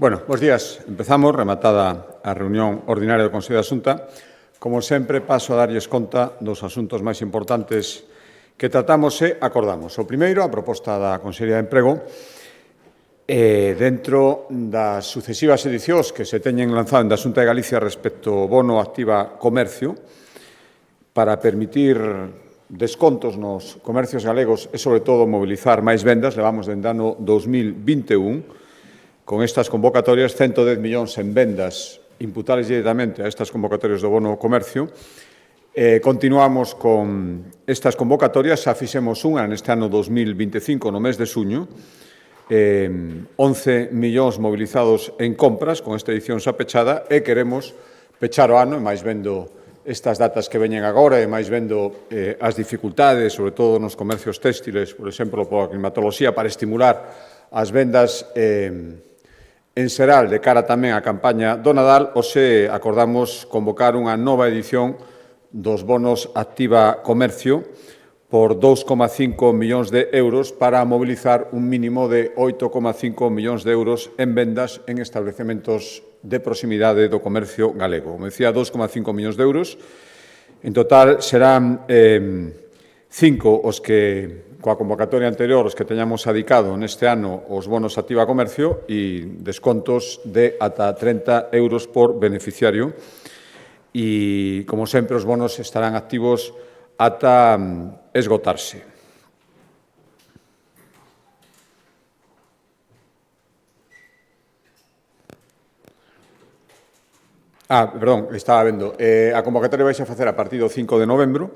Bueno, bos días. Empezamos, rematada a reunión ordinaria do Consello de Asunta. Como sempre, paso a darlles conta dos asuntos máis importantes que tratamos e acordamos. O primeiro, a proposta da Consellería de Emprego, dentro das sucesivas edicións que se teñen lanzado en da Xunta de Galicia respecto ao bono activa comercio para permitir descontos nos comercios galegos e, sobre todo, mobilizar máis vendas. Levamos dende ano 2021 con estas convocatorias 110 millóns en vendas imputables directamente a estas convocatorias do bono comercio. Continuamos con estas convocatorias, xa fixemos unha neste ano 2025 no mes de xuño, 11 millóns mobilizados en compras con esta edición xa pechada e queremos pechar o ano, e máis vendo estas datas que veñen agora e máis vendo as dificultades, sobre todo nos comercios téxtiles, por exemplo, pola climatoloxía, para estimular as vendas en xeral de cara tamén á campaña do Nadal. Hoxe acordamos convocar unha nova edición dos bonos Activa Comercio por 2,5 millóns de euros para mobilizar un mínimo de 8,5 millóns de euros en vendas en establecementos de proximidade do comercio galego. Como decía, 2,5 millóns de euros. En total serán 5 os que, coa convocatoria anterior, os que teñamos adicado neste ano os bonos Activa Comercio e descontos de ata 30 euros por beneficiario. E, como sempre, os bonos estarán activos ata esgotarse. Perdón, estaba vendo. A convocatoria vai a facer a partir do 5 de novembro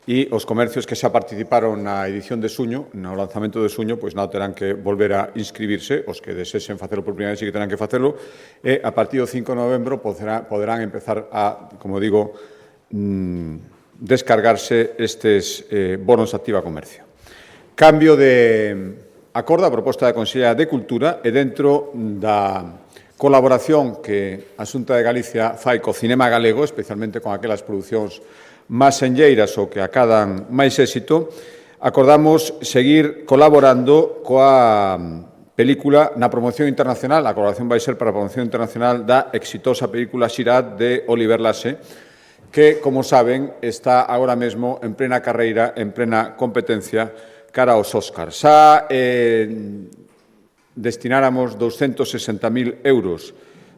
e os comercios que xa participaron na edición de xuño, no lanzamento de xuño, pois non terán que volver a inscribirse, os que desexen facelo por primeira vez e que terán que facelo, e a partir do 5 de novembro poderán empezar a, como digo, descargarse estes bonos Activa Comercio. Cambio de acordo a proposta da Consellería de Cultura e dentro da colaboración que a Xunta de Galicia fai co cinema galego, especialmente con aquelas producións máis senlleiras ou que acadan máis éxito, acordamos seguir colaborando coa película na promoción internacional. A colaboración vai ser para a promoción internacional da exitosa película Xirad de Oliver Laxe, que, como saben, está agora mesmo en plena carreira, en plena competencia cara aos Óscar. Xa destináramos 260.000 euros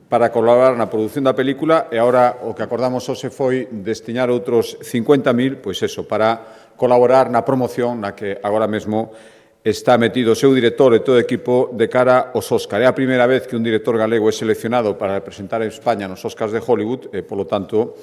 para colaborar na produción da película e agora o que acordamos hoxe foi destinar outros 50.000, pois eso, para colaborar na promoción na que agora mesmo está metido o seu director e todo o equipo de cara aos Óscar. É a primeira vez que un director galego é seleccionado para representar a España nos Óscars de Hollywood e, polo tanto,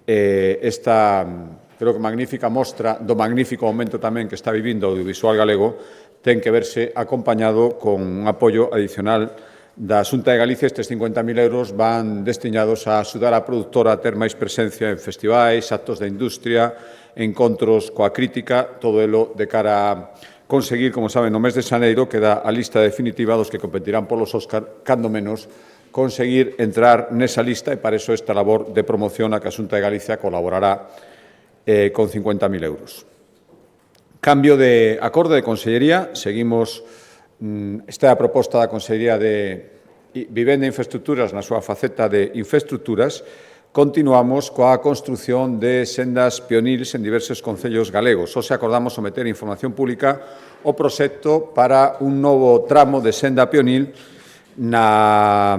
esta, creo que magnífica mostra do magnífico momento tamén que está vivindo o audiovisual galego ten que verse acompañado con un apoio adicional da Xunta de Galicia. Estes 50.000 euros van destinados a axudar a produtora a ter máis presencia en festivais, actos da industria, encontros coa crítica, todo elo de cara a conseguir, como saben, no mes de xaneiro, que dá a lista definitiva dos que competirán polos Óscar, cando menos, conseguir entrar nesa lista, e para iso esta labor de promoción a que a Xunta de Galicia colaborará con 50.000 euros. Cambio de acordo de Consellería. Seguimos. Esta é a proposta da Consellería de Vivenda e Infraestructuras na súa faceta de infraestructuras. Continuamos coa construción de sendas pionils en diversos concellos galegos. Hoxe acordamos someter a información pública o proxecto para un novo tramo de senda pionil na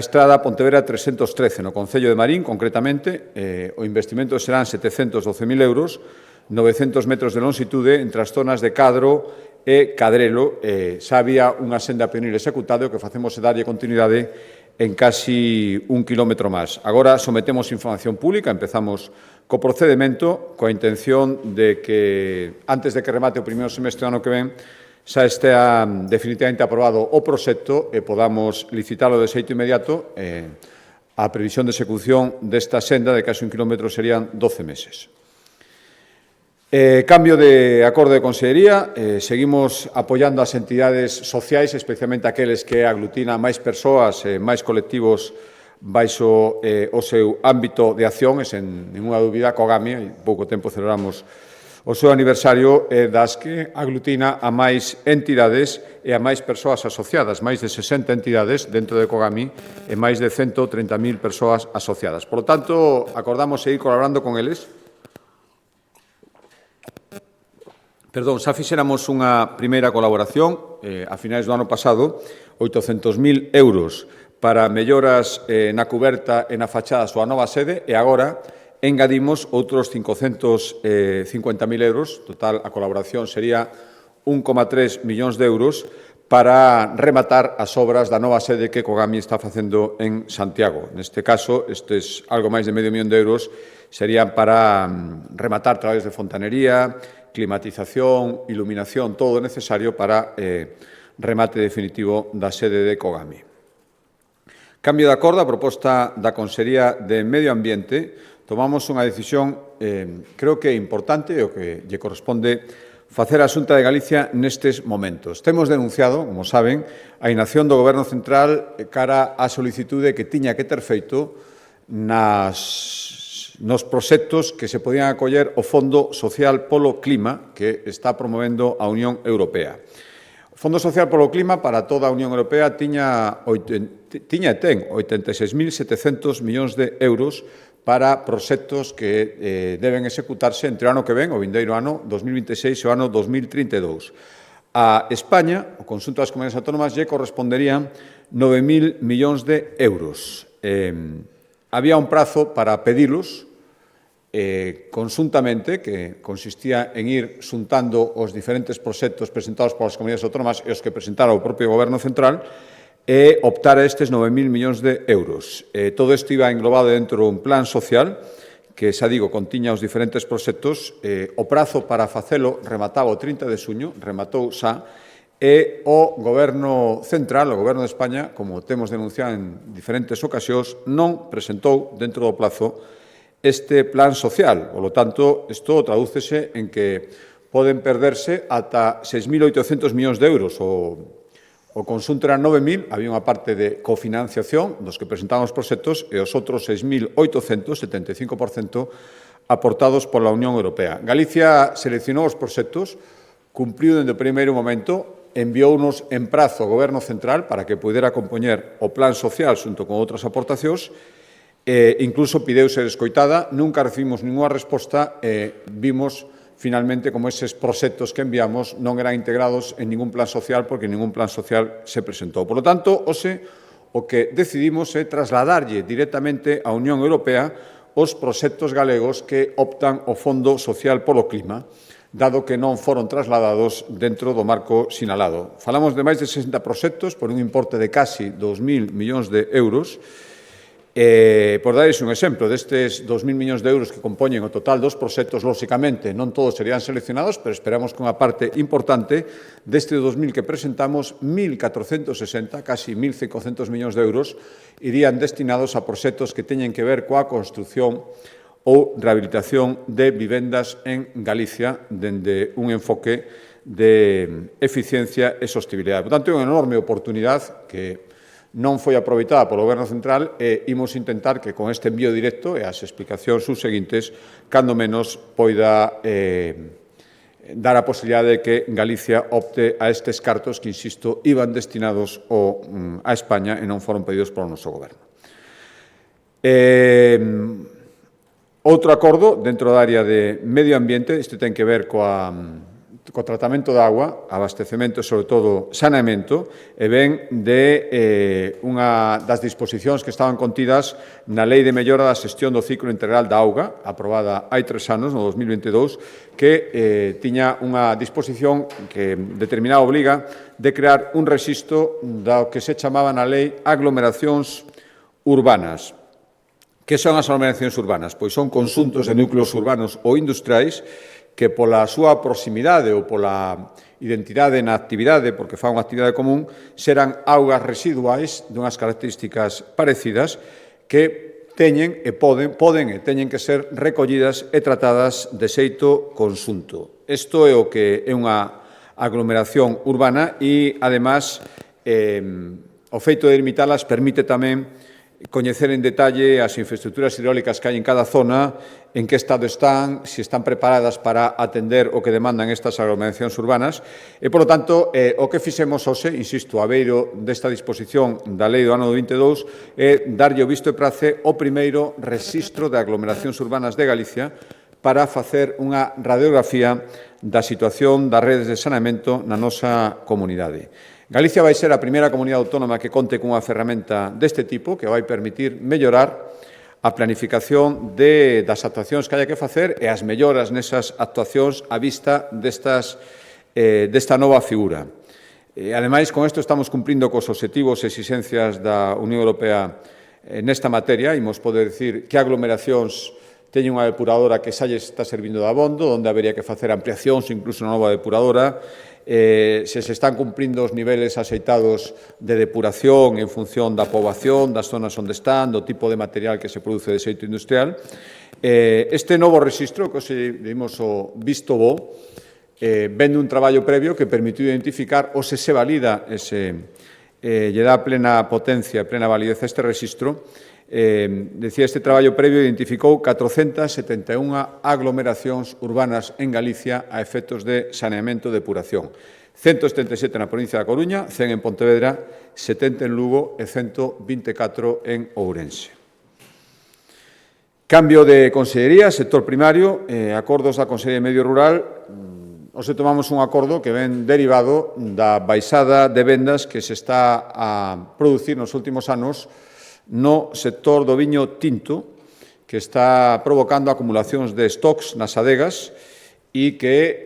estrada Pontevedra 313, no Concello de Marín, concretamente. O investimento serán 712.000 euros, 900 metros de longitude entre as zonas de Cadro e Cadrelo. Xa había unha senda pionil executada, o que facemos é darlle continuidade en casi 1 kilómetro máis. Agora sometemos información pública, empezamos co procedimento, coa intención de que, antes de que remate o primeiro semestre do ano que ven, xa estea definitivamente aprobado o proxecto e podamos licitarlo de xeito inmediato. A previsión de execución desta senda de casi 1 kilómetro serían 12 meses. Cambio de acordo de Consellería. Seguimos apoiando as entidades sociais, especialmente aqueles que aglutinan máis persoas, máis colectivos baixo o seu ámbito de acción. E, sen ninguna dúbida, co GAMI, hai pouco tempo celebramos O seu aniversario é das que aglutina a máis entidades e a máis persoas asociadas, máis de 60 entidades dentro de Kogami e máis de 130.000 persoas asociadas. Por lo tanto, acordamos seguir colaborando con eles. Perdón, xa fixéramos unha primeira colaboración a finais do ano pasado, 800.000 euros para melloras na cuberta e na fachada da súa nova sede e agora engadimos outros 550.000 euros, total a colaboración sería 1,3 millóns de euros para rematar as obras da nova sede que Kogami está facendo en Santiago. Neste caso, estes algo máis de medio millón de euros serían para rematar traballos de fontanería, climatización, iluminación, todo o necesario para remate definitivo da sede de Kogami. Cambio de acordo, a proposta da Consellería de Medio Ambiente, tomamos unha decisión, creo que importante, o que lle corresponde facer a Xunta de Galicia nestes momentos. Temos denunciado, como saben, a inacción do Goberno Central cara á solicitude que tiña que ter feito nos proxectos que se podían acoller o Fondo Social polo Clima que está promovendo a Unión Europea. O Fondo Social polo Clima para toda a Unión Europea tiña e ten 86.700 millóns de euros para proxectos que deben executarse entre o ano que ven, o vindeiro ano 2026 e o ano 2032. A España, o conxunto das comunidades autónomas, lle corresponderían 9.000 millóns de euros. Había un prazo para pedilos conxuntamente, que consistía en ir xuntando os diferentes proxectos presentados polas comunidades autónomas e os que presentara o propio Goberno Central, e optar a estes 9.000 millóns de euros. Todo isto iba englobado dentro dun plan social que, xa digo, contiña os diferentes proxectos. O prazo para facelo remataba o 30 de xuño, rematou xa, e o Goberno Central, o Goberno de España, como temos denunciado en diferentes ocasións, non presentou dentro do plazo este plan social. Por lo tanto, isto tradúcese en que poden perderse ata 6.800 millóns de euros. O conxunto era 9.000, había unha parte de cofinanciación dos que presentaban os proxectos e os outros 6.800, 75%, aportados pola Unión Europea. Galicia seleccionou os proxectos, cumpriu dende o primeiro momento, enviounos en prazo ao Goberno Central para que pudera compoñer o plan social xunto con outras aportacións, incluso pideu ser escoitada, nunca recibimos ninguna resposta e vimos finalmente como eses proxectos que enviamos non eran integrados en ningún plan social porque ningún plan social se presentou. Por lo tanto, hoxe, o que decidimos é trasladarlle directamente á Unión Europea os proxectos galegos que optan o Fondo Social polo Clima, dado que non foron trasladados dentro do marco sinalado. Falamos de máis de 60 proxectos por un importe de casi 2.000 millóns de euros. Por dares un exemplo, destes 2.000 millóns de euros que compoñen o total dos proxectos, lóxicamente, non todos serían seleccionados, pero esperamos que unha parte importante deste 2.000 que presentamos, 1.460, casi 1.500 millóns de euros, irían destinados a proxectos que teñen que ver coa construción ou rehabilitación de vivendas en Galicia dende un enfoque de eficiencia e sostibilidade. Por tanto, é unha enorme oportunidade que non foi aproveitada polo Goberno Central e imos intentar que con este envío directo e as explicacións subseguintes, cando menos poida dar a posibilidade de que Galicia opte a estes cartos que, insisto, iban destinados a España e non foron pedidos polo noso Goberno. Outro acordo dentro da área de medio ambiente, isto ten que ver co tratamento de agua, abastecemento e, sobre todo, saneamento, e ven de unha das disposicións que estaban contidas na Lei de Mellora da Xestión do Ciclo Integral da Auga, aprobada hai 3 anos, no 2022, que tiña unha disposición que determinada obliga de crear un rexistro do que se chamaba na lei aglomeracións urbanas. Que son as aglomeracións urbanas? Pois son conxuntos de núcleos urbanos ou industriais que pola súa proximidade ou pola identidade na actividade, porque fan unha actividade común, serán augas residuais dunhas características parecidas que teñen e poden e teñen que ser recollidas e tratadas de xeito conxunto. Isto é o que é unha aglomeración urbana e, además, o feito de delimitalas permite tamén coñecer en detalle as infraestructuras hidráulicas que hai en cada zona, en que estado están, se están preparadas para atender o que demandan estas aglomeracións urbanas e, polo tanto, o que fixemos hoxe, insisto, a beiro desta disposición da Lei do ano 22, é darlle o visto e prace o primeiro rexistro de aglomeracións urbanas de Galicia para facer unha radiografía da situación das redes de saneamento na nosa comunidade. Galicia vai ser a primeira comunidade autónoma que conte cunha ferramenta deste tipo que vai permitir mellorar a planificación das actuacións que haya que facer e as melloras nesas actuacións á vista desta nova figura. Ademais, con isto estamos cumprindo cos obxectivos e exixencias da Unión Europea nesta materia. Imos poder dicir que aglomeracións teñen unha depuradora que xa lles está servindo de abondo, onde habería que facer ampliacións, incluso unha nova depuradora. Se están cumprindo os niveles axeitados de depuración en función da poboación, das zonas onde están, do tipo de material que se produce de xeito industrial. Este novo rexistro, que se dimos o visto bo, vende un traballo previo que permitiu identificar ou se valida, lle dá plena potencia, plena validez a este rexistro. Decía, este traballo previo identificou 471 aglomeracións urbanas en Galicia a efectos de saneamento e depuración. 177 na provincia da Coruña, 100 en Pontevedra, 70 en Lugo e 124 en Ourense. Cambio de consellería, sector primario, acordos da Consellería de Medio Rural. Hoxe tomamos un acordo que ven derivado da baixada de vendas que se está a producir nos últimos anos no sector do viño tinto, que está provocando acumulacións de stocks nas adegas e que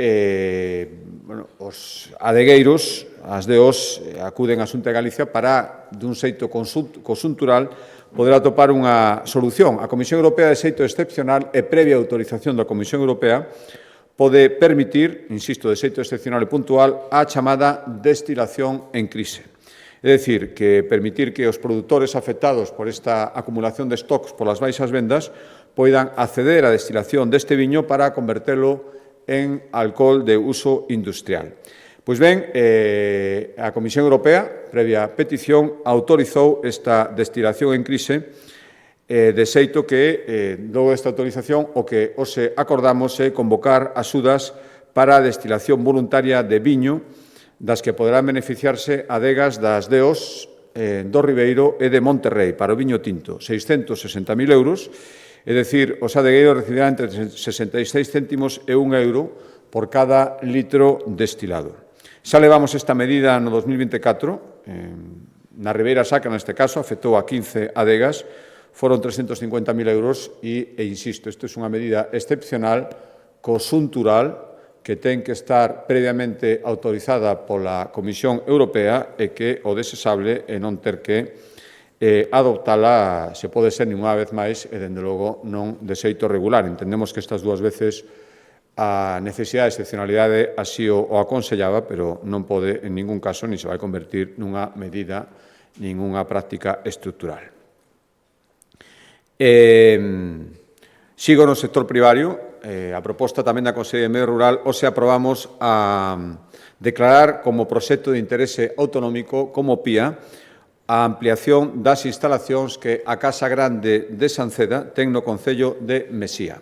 os adegueiros, as DOs, acuden á Xunta de Galicia para, dun xeito conxuntural, poder atopar unha solución. A Comisión Europea, de xeito excepcional e previa autorización da Comisión Europea, pode permitir, insisto, de xeito excepcional e puntual, a chamada destilación en crise. É dicir, que permitir que os produtores afectados por esta acumulación de stocks polas baixas vendas poidan acceder á destilación deste viño para convertelo en alcohol de uso industrial. Pois ben, a Comisión Europea, previa petición, autorizou esta destilación en crise de xeito que, logo desta autorización, o que hoxe acordamos é convocar axudas para a destilación voluntaria de viño das que poderán beneficiarse adegas das DEOs do Ribeiro e de Monterrey para o viño tinto, 660.000 euros, é dicir, os adegueiros recibirán entre 66 céntimos e 1 euro por cada litro destilado. Xa levamos esta medida no 2024, na Ribeira Sacra, neste caso, afectou a 15 adegas, foron 350.000 euros e, insisto, isto é unha medida excepcional, conxuntural, que ten que estar previamente autorizada pola Comisión Europea e que o desexable é non ter que adoptala, se pode ser ninguna vez máis, e, dende logo, non de xeito regular. Entendemos que estas dúas veces a necesidade de excepcionalidade así o aconsellaba, pero non pode, en ningún caso, ni se vai convertir nunha medida, ninguna práctica estructural. Sigo no sector primario. A proposta tamén da Consellería de Medio Rural, hoxe aprobamos a declarar como proxecto de interese autonómico, como PIA, a ampliación das instalacións que a Casa Grande de Sanceda ten no concello de Mesía.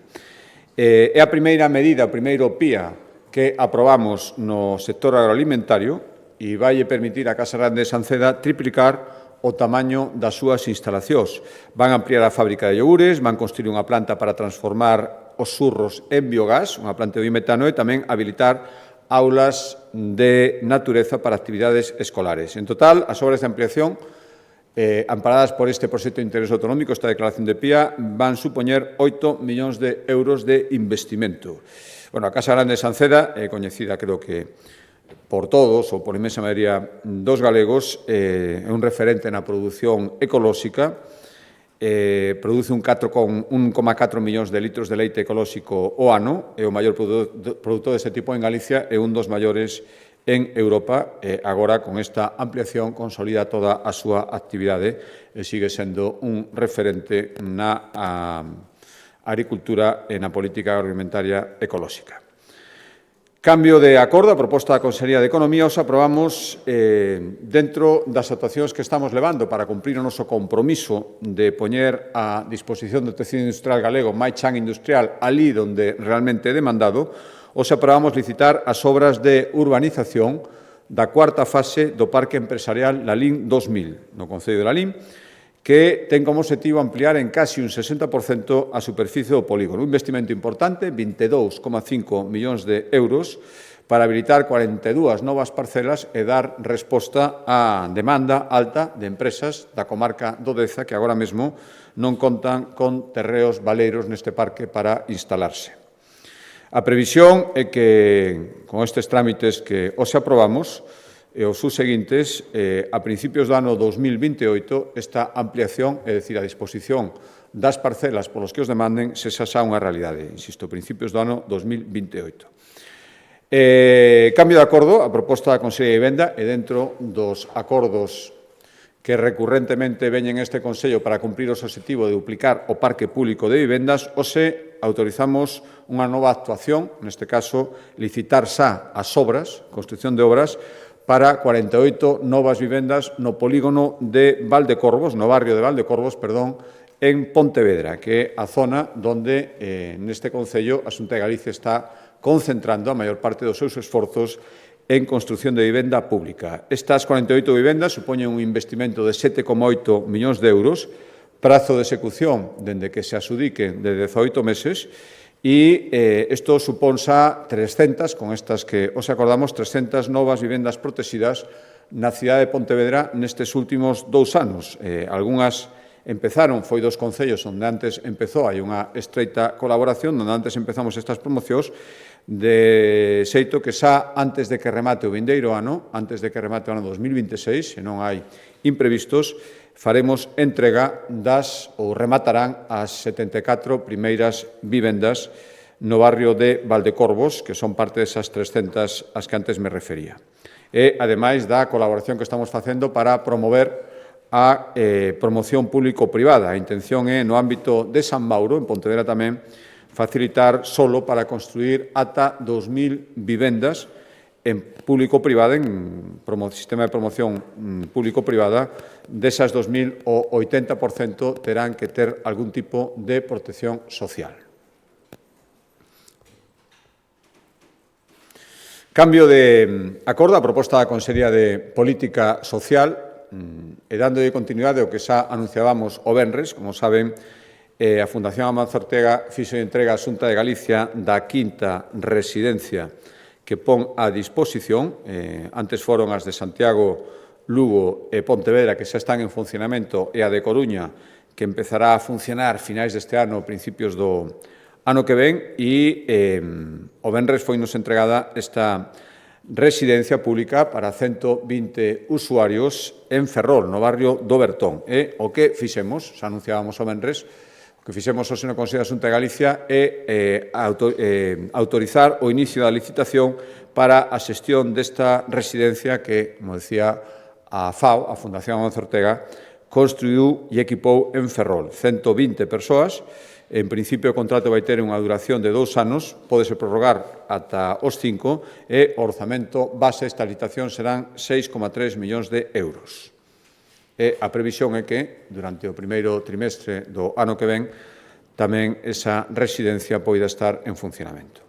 É a primeira medida, o primeiro PIA que aprobamos no sector agroalimentario e vai permitir a Casa Grande de Sanceda triplicar o tamaño das súas instalacións. Van ampliar a fábrica de iogures, van construir unha planta para transformar os surros en biogás, unha planta de biometano, e tamén habilitar aulas de natureza para actividades escolares. En total, as obras de ampliación, amparadas por este proxecto de interés autonómico, esta declaración de PIA, van supoñer 8 millóns de euros de investimento. A Casa Grande de Sanceda é coñecida, creo que, por todos, ou por inmensa maioría dos galegos, é un referente na produción ecolóxica, produce un 4,4 millóns de litros de leite ecolóxico ao ano, é o maior produtor deste tipo en Galicia e un dos maiores en Europa. Agora, con esta ampliación, consolida toda a súa actividade e sigue sendo un referente na agricultura e na política agroalimentaria ecolóxica. Cambio de acordo, a proposta da Consellería de Economía, os aprobamos dentro das actuacións que estamos levando para cumprir o noso compromiso de poñer a disposición do tecido industrial galego máis chan industrial ali onde realmente é demandado, os aprobamos licitar as obras de urbanización da cuarta fase do Parque Empresarial Lalín 2000, no Concello de Lalín, que ten como objetivo ampliar en casi un 60% a superficie do polígono. Un investimento importante, 22,5 millóns de euros, para habilitar 42 novas parcelas e dar resposta á demanda alta de empresas da comarca do Deza que agora mesmo non contan con terreos baleiros neste parque para instalarse. A previsión é que, con estes trámites que os aprobamos, e os subseguintes, a principios do ano 2028, esta ampliación, é dicir, a disposición das parcelas polos que os demanden, se xa unha realidade. Insisto, principios do ano 2028. Cambio de acordo, a proposta da Consellería de Vivenda e dentro dos acordos que recurrentemente veñen este Consello para cumprir o obxectivo de duplicar o parque público de vivendas, hoxe autorizamos unha nova actuación, neste caso, licitar xa as obras, construcción de obras, para 48 novas vivendas no polígono de Valdecorvos, no barrio de Valdecorvos, perdón, en Pontevedra, que é a zona onde neste Concello a Xunta de Galicia está concentrando a maior parte dos seus esforzos en construción de vivenda pública. Estas 48 vivendas supoñen un investimento de 7,8 millóns de euros, prazo de execución dende que se asudiquen de 18 meses, e isto supón xa 300, con estas que os acordamos, 300 novas vivendas protegidas na cidade de Pontevedra nestes últimos 2 anos. Algunhas empezaron, foi dos concellos onde antes empezou, hai unha estreita colaboración, onde antes empezamos estas promocións, de xeito que xa antes de que remate o vindeiro ano, antes de que remate o ano 2026, se non hai imprevistos, faremos entrega das, ou rematarán, as 74 primeiras vivendas no barrio de Valdecorvos, que son parte desas 300 as que antes me refería. E, ademais, da colaboración que estamos facendo para promover a promoción público-privada. A intención é, no ámbito de San Mauro, en Pontevedra tamén, facilitar solo para construir ata 2.000 vivendas en público-privada, en sistema de promoción público-privada, desas 2.000, o 80% terán que ter algún tipo de protección social. Cambio de acordo, a proposta da Consellería de Política Social, e dándolle continuidade ao que xa anunciábamos o venres, como saben, a Fundación Amancio Ortega fixo entrega á Xunta de Galicia da quinta residencia que pon a disposición. Antes foron as de Santiago, Lugo e Pontevedra, que xa están en funcionamento, e a de Coruña, que empezará a funcionar finais deste ano, principios do ano que ven, e o venres foi nos entregada esta residencia pública para 120 usuarios en Ferrol, no barrio do Bertón. E o que fixemos, xa anunciábamos o venres, o que fixemos hoxe no Consello da Xunta de Galicia é autorizar o inicio da licitación para a xestión desta residencia que, como decía, a FAO, a Fundación Amancio Ortega, construiu e equipou en Ferrol. 120 persoas. En principio, o contrato vai ter unha duración de 2 anos, pódese prorrogar ata os 5, e o orzamento base esta licitación serán 6,3 millóns de euros. E a previsión é que, durante o primeiro trimestre do ano que ven, tamén esa residencia poida estar en funcionamento.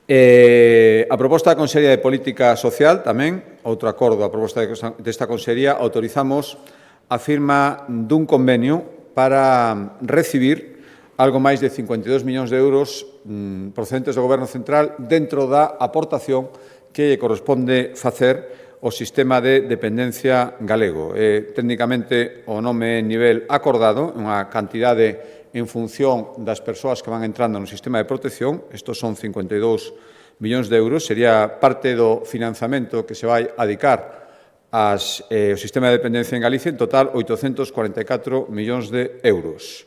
A proposta da Consellería de Política Social, tamén, outro acordo a proposta desta Consellería, autorizamos a firma dun convenio para recibir algo máis de 52 millóns de euros procedentes do Goberno Central dentro da aportación que lle corresponde facer o sistema de dependencia galego. Técnicamente, o nome é nivel acordado, unha cantidade en función das persoas que van entrando no sistema de protección. Estos son 52 millóns de euros. Sería parte do financiamento que se vai adicar ao sistema de dependencia en Galicia, en total 844 millóns de euros.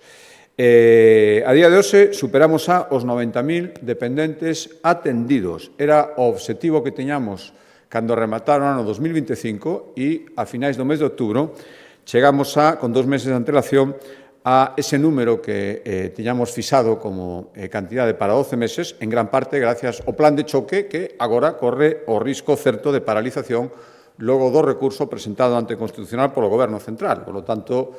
A día de hoxe superamos xa os 90.000 dependentes atendidos. Era o obxectivo que teñamos cando remataron o ano 2025 e a finais do mes de outubro chegamos con 2 meses de antelación a ese número que tiñamos fixado como cantidade para 12 meses, en gran parte gracias ao plan de choque que agora corre o risco certo de paralización logo do recurso presentado ante o Constitucional polo Goberno Central. Por lo tanto,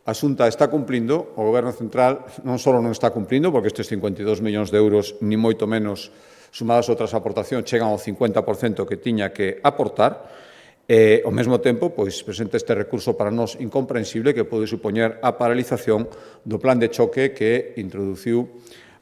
a Xunta está cumplindo, o Goberno Central non só non está cumplindo, porque estes 52 millóns de euros, ni moito menos, sumadas outras aportacións, chegan ao 50% que tiña que aportar. Ao mesmo tempo, pois, presenta este recurso para nós incomprensible que pode supoñer a paralización do plan de choque que introduciu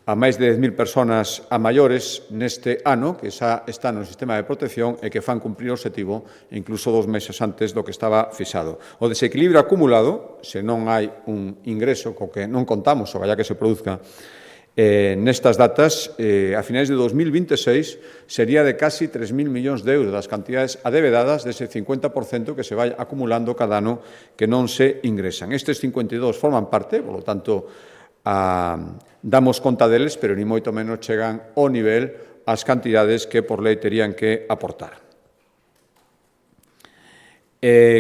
a máis de 10.000 persoas a maiores neste ano que xa está no sistema de protección e que fan cumprir o objetivo incluso 2 meses antes do que estaba fixado. O desequilibrio acumulado, se non hai un ingreso co que non contamos, o que se produzca nestas datas, a finais de 2026, sería de casi 3.000 millóns de euros das cantidades adevedadas dese 50% que se vai acumulando cada ano que non se ingresan. Estes 52 forman parte, por lo tanto, damos conta deles, pero ni moito menos chegan ao nivel as cantidades que por lei terían que aportar.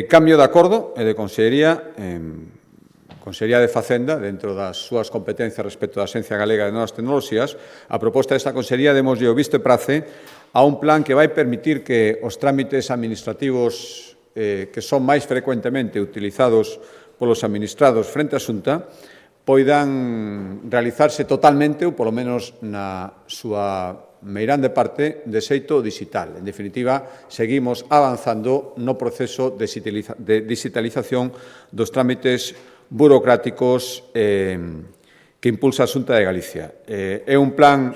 Cambio de acordo e de Consellería, Consellería de Facenda, dentro das súas competencias respecto da Axencia Galega de Novas Tecnoloxías, a proposta desta Consellería demoslle o visto e prace a un plan que vai permitir que os trámites administrativos que son máis frecuentemente utilizados polos administrados frente á Xunta poidan realizarse totalmente ou, polo menos, na súa meirande parte de xeito digital. En definitiva, seguimos avanzando no proceso de digitalización dos trámites burocráticos que impulsa a Xunta de Galicia. É un plan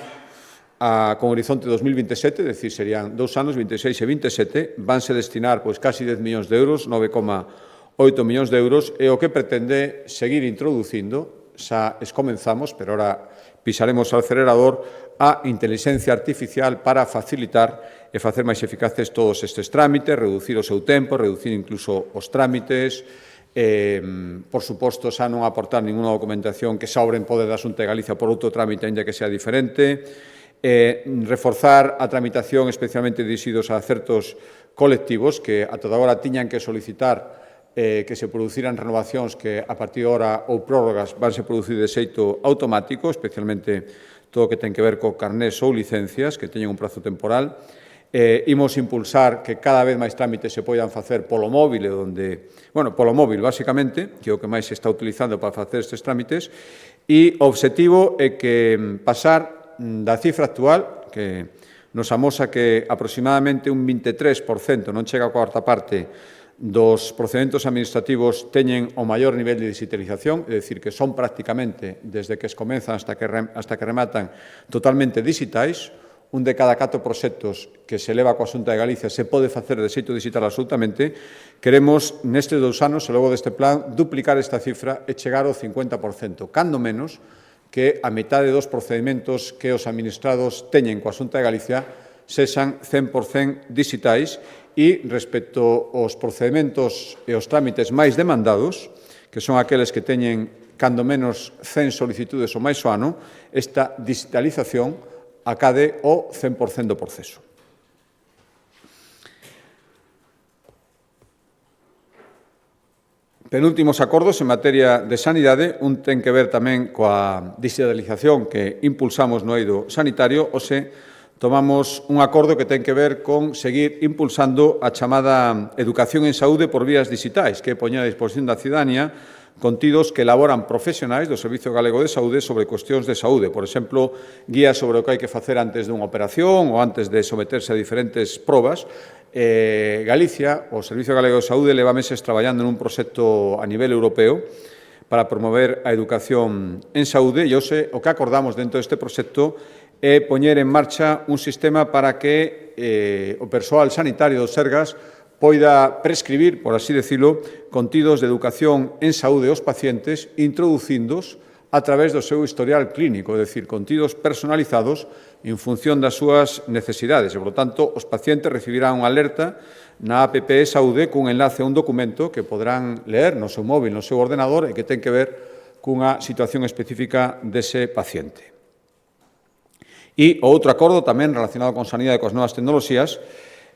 con horizonte 2027, é dicir, serían 2 anos, 26 e 27, vanse destinar pois casi 10 millóns de euros, 9,8 millóns de euros, e o que pretende seguir introducindo, xa escomenzamos, pero ahora pisaremos o acelerador, a inteligencia artificial para facilitar e facer máis eficaces todos estes trámites, reducir o seu tempo, reducir incluso os trámites, por suposto, xa non aportar ninguna documentación que sobre en poder da Xunta de Galicia por outro trámite, ainda que sea diferente, reforzar a tramitación especialmente dirixidos a certos colectivos que ata agora tiñan que solicitar que se produciran renovacións que a partir de agora ou prórrogas vanse producir de xeito automático, especialmente todo o que ten que ver co carnés ou licencias que teñen un prazo temporal. Imos impulsar que cada vez máis trámites se poidan facer polo móvil, polo móvil, basicamente, que é o que máis se está utilizando para facer estes trámites, e o obxectivo é que pasar da cifra actual, que nos amosa que aproximadamente un 23%, non chega a cuarta parte, dos procedementos administrativos teñen o maior nivel de digitalización, é dicir, que son prácticamente, desde que comenzan hasta que rematan, totalmente digitais. Un de cada 4 proxectos que se leva coa Xunta de Galicia se pode facer de xeito digital absolutamente. Queremos, nestes 2 anos, e logo deste plan, duplicar esta cifra e chegar ao 50%, cando menos que a metade dos procedementos que os administrados teñen coa Xunta de Galicia sexan 100% digitais e respecto aos procedementos e os trámites máis demandados, que son aqueles que teñen cando menos 100 solicitudes ou máis ao ano, esta digitalización acade o 100% do proceso. Penúltimos acordos en materia de sanidade, un ten que ver tamén coa digitalización que impulsamos no eido sanitario, tomamos un acordo que ten que ver con seguir impulsando a chamada educación en saúde por vías digitais, que é poñer a disposición da cidadanía contidos que elaboran profesionais do Servicio Galego de Saúde sobre cuestións de saúde. Por exemplo, guías sobre o que hai que facer antes dunha operación ou antes de someterse a diferentes probas. Galicia, o Servicio Galego de Saúde, leva meses traballando nun proxecto a nivel europeo para promover a educación en saúde e hoxe o que acordamos dentro deste proxecto é poñer en marcha un sistema para que o persoal sanitario dos Sergas poida prescribir, por así decirlo, contidos de educación en saúde aos pacientes, introducíndos a través do seu historial clínico, é dicir, contidos personalizados en función das súas necesidades. E, por lo tanto, os pacientes recibirán unha alerta na app Saúde cun enlace a un documento que podrán ler no seu móvil, no seu ordenador e que ten que ver cunha situación específica dese paciente. E o outro acordo tamén relacionado con sanidade e coas novas tecnoloxías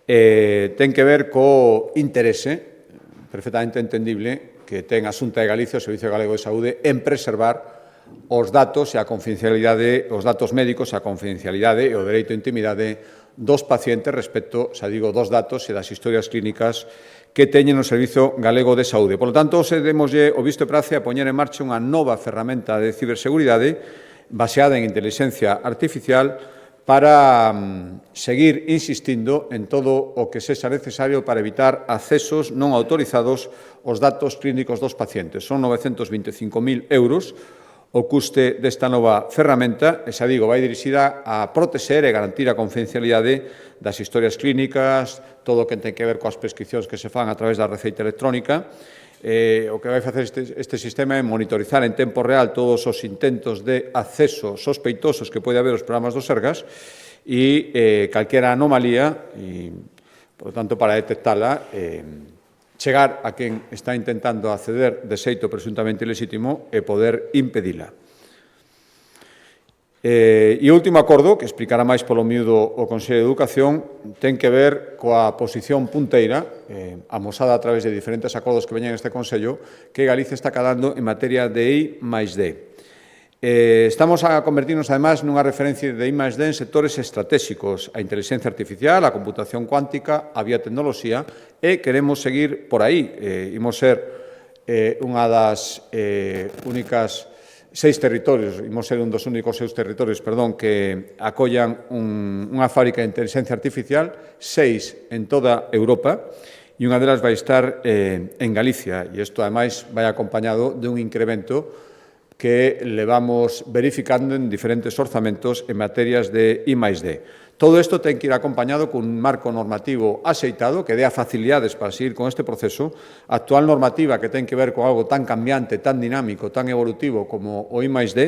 ten que ver co interese perfectamente entendible que ten a Xunta de Galicia, o Servicio Galego de Saúde, en preservar os datos e a confidencialidade, os datos médicos, a confidencialidade e o dereito a intimidade dos pacientes respecto, xa digo, dos datos e das historias clínicas que teñen o Servicio Galego de Saúde. Por lo tanto, se demoslle o visto e prace a poñer en marcha unha nova ferramenta de ciberseguridade baseada en inteligencia artificial para seguir insistindo en todo o que sexa necesario para evitar accesos non autorizados aos datos clínicos dos pacientes. Son 925.000 euros o custe desta nova ferramenta, e xa digo, vai dirixida a protexer e garantir a confidencialidade das historias clínicas, todo o que ten que ver coas prescripcións que se fan a través da receita electrónica. O que vai facer este sistema é monitorizar en tempo real todos os intentos de acceso sospeitosos que pode haber aos programas do Sergas e calquera anomalía, e, por tanto, para detectala, chegar a quen está intentando acceder de xeito presuntamente ilexítimo e poder impedila. E o último acordo, que explicará máis polo miúdo o Consello de Educación, ten que ver coa posición punteira, amosada a través de diferentes acordos que veñen neste Consello, que Galicia está cadando en materia de I+D. Estamos a convertirnos, además, nunha referencia de I+D en sectores estratégicos, a inteligencia artificial, a computación cuántica, a biotecnoloxía, e queremos seguir por aí. Imos ser unha das únicas 6 territorios, imos ser un dos únicos 6 territorios, que acollan unha fábrica de inteligencia artificial, 6 en toda Europa, e unha delas vai estar en Galicia, e isto, ademais, vai acompañado de un incremento que levamos verificando en diferentes orzamentos en materias de I+D. Todo isto ten que ir acompañado con un marco normativo axeitado que dea facilidades para seguir con este proceso. A actual normativa, que ten que ver con algo tan cambiante, tan dinámico, tan evolutivo como o I+D,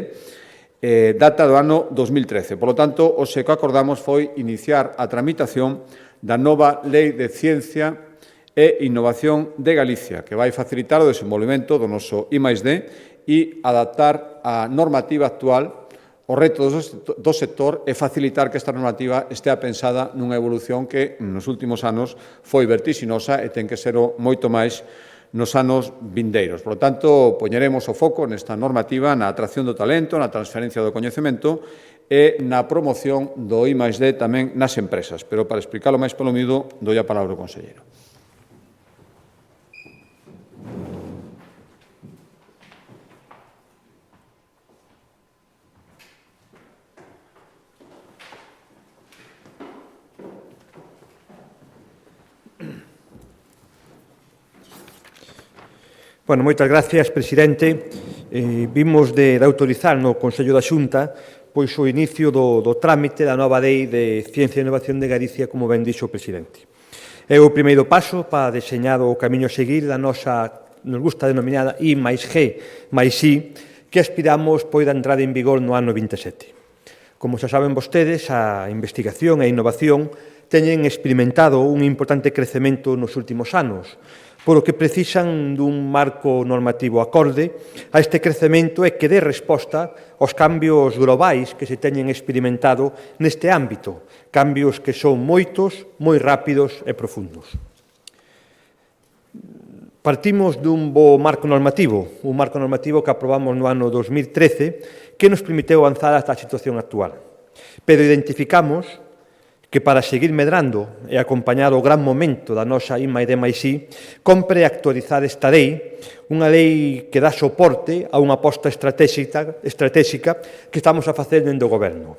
data do ano 2013. Por lo tanto, o que acordamos foi iniciar a tramitación da nova Lei de Ciencia e Innovación de Galicia, que vai facilitar o desenvolvemento do noso I+D e adaptar a normativa actual. O reto do sector é facilitar que esta normativa estea pensada nunha evolución que nos últimos anos foi vertixinosa e ten que ser moito máis nos anos vindeiros. Por lo tanto, poñeremos o foco nesta normativa na atracción do talento, na transferencia do coñecemento e na promoción do I+D tamén nas empresas. Pero para explicarlo máis polo miúdo, doi a palabra ao conselleiro. Bueno, moitas gracias, presidente. Vimos de autorizar no Consello da Xunta pois o inicio do trámite da nova Lei de Ciencia e Innovación de Galicia, como ben dixo o presidente. É o primeiro paso para deseñar o camiño a seguir da nosa, nos gusta denominada I+G+I, que aspiramos poida entrar en vigor no ano 27. Como xa saben vostedes, a investigación e a innovación teñen experimentado un importante crecemento nos últimos anos, polo que precisan dun marco normativo acorde a este crecemento e que dé resposta aos cambios globais que se teñen experimentado neste ámbito, cambios que son moitos, moi rápidos e profundos. Partimos dun bo marco normativo, un marco normativo que aprobamos no ano 2013 que nos permitiu avanzar ata a situación actual. Pero identificamos que para seguir medrando e acompañar o gran momento da nosa I+D+I, compre actualizar esta lei, unha lei que dá soporte a unha aposta estratégica que estamos a facer dentro do Goberno.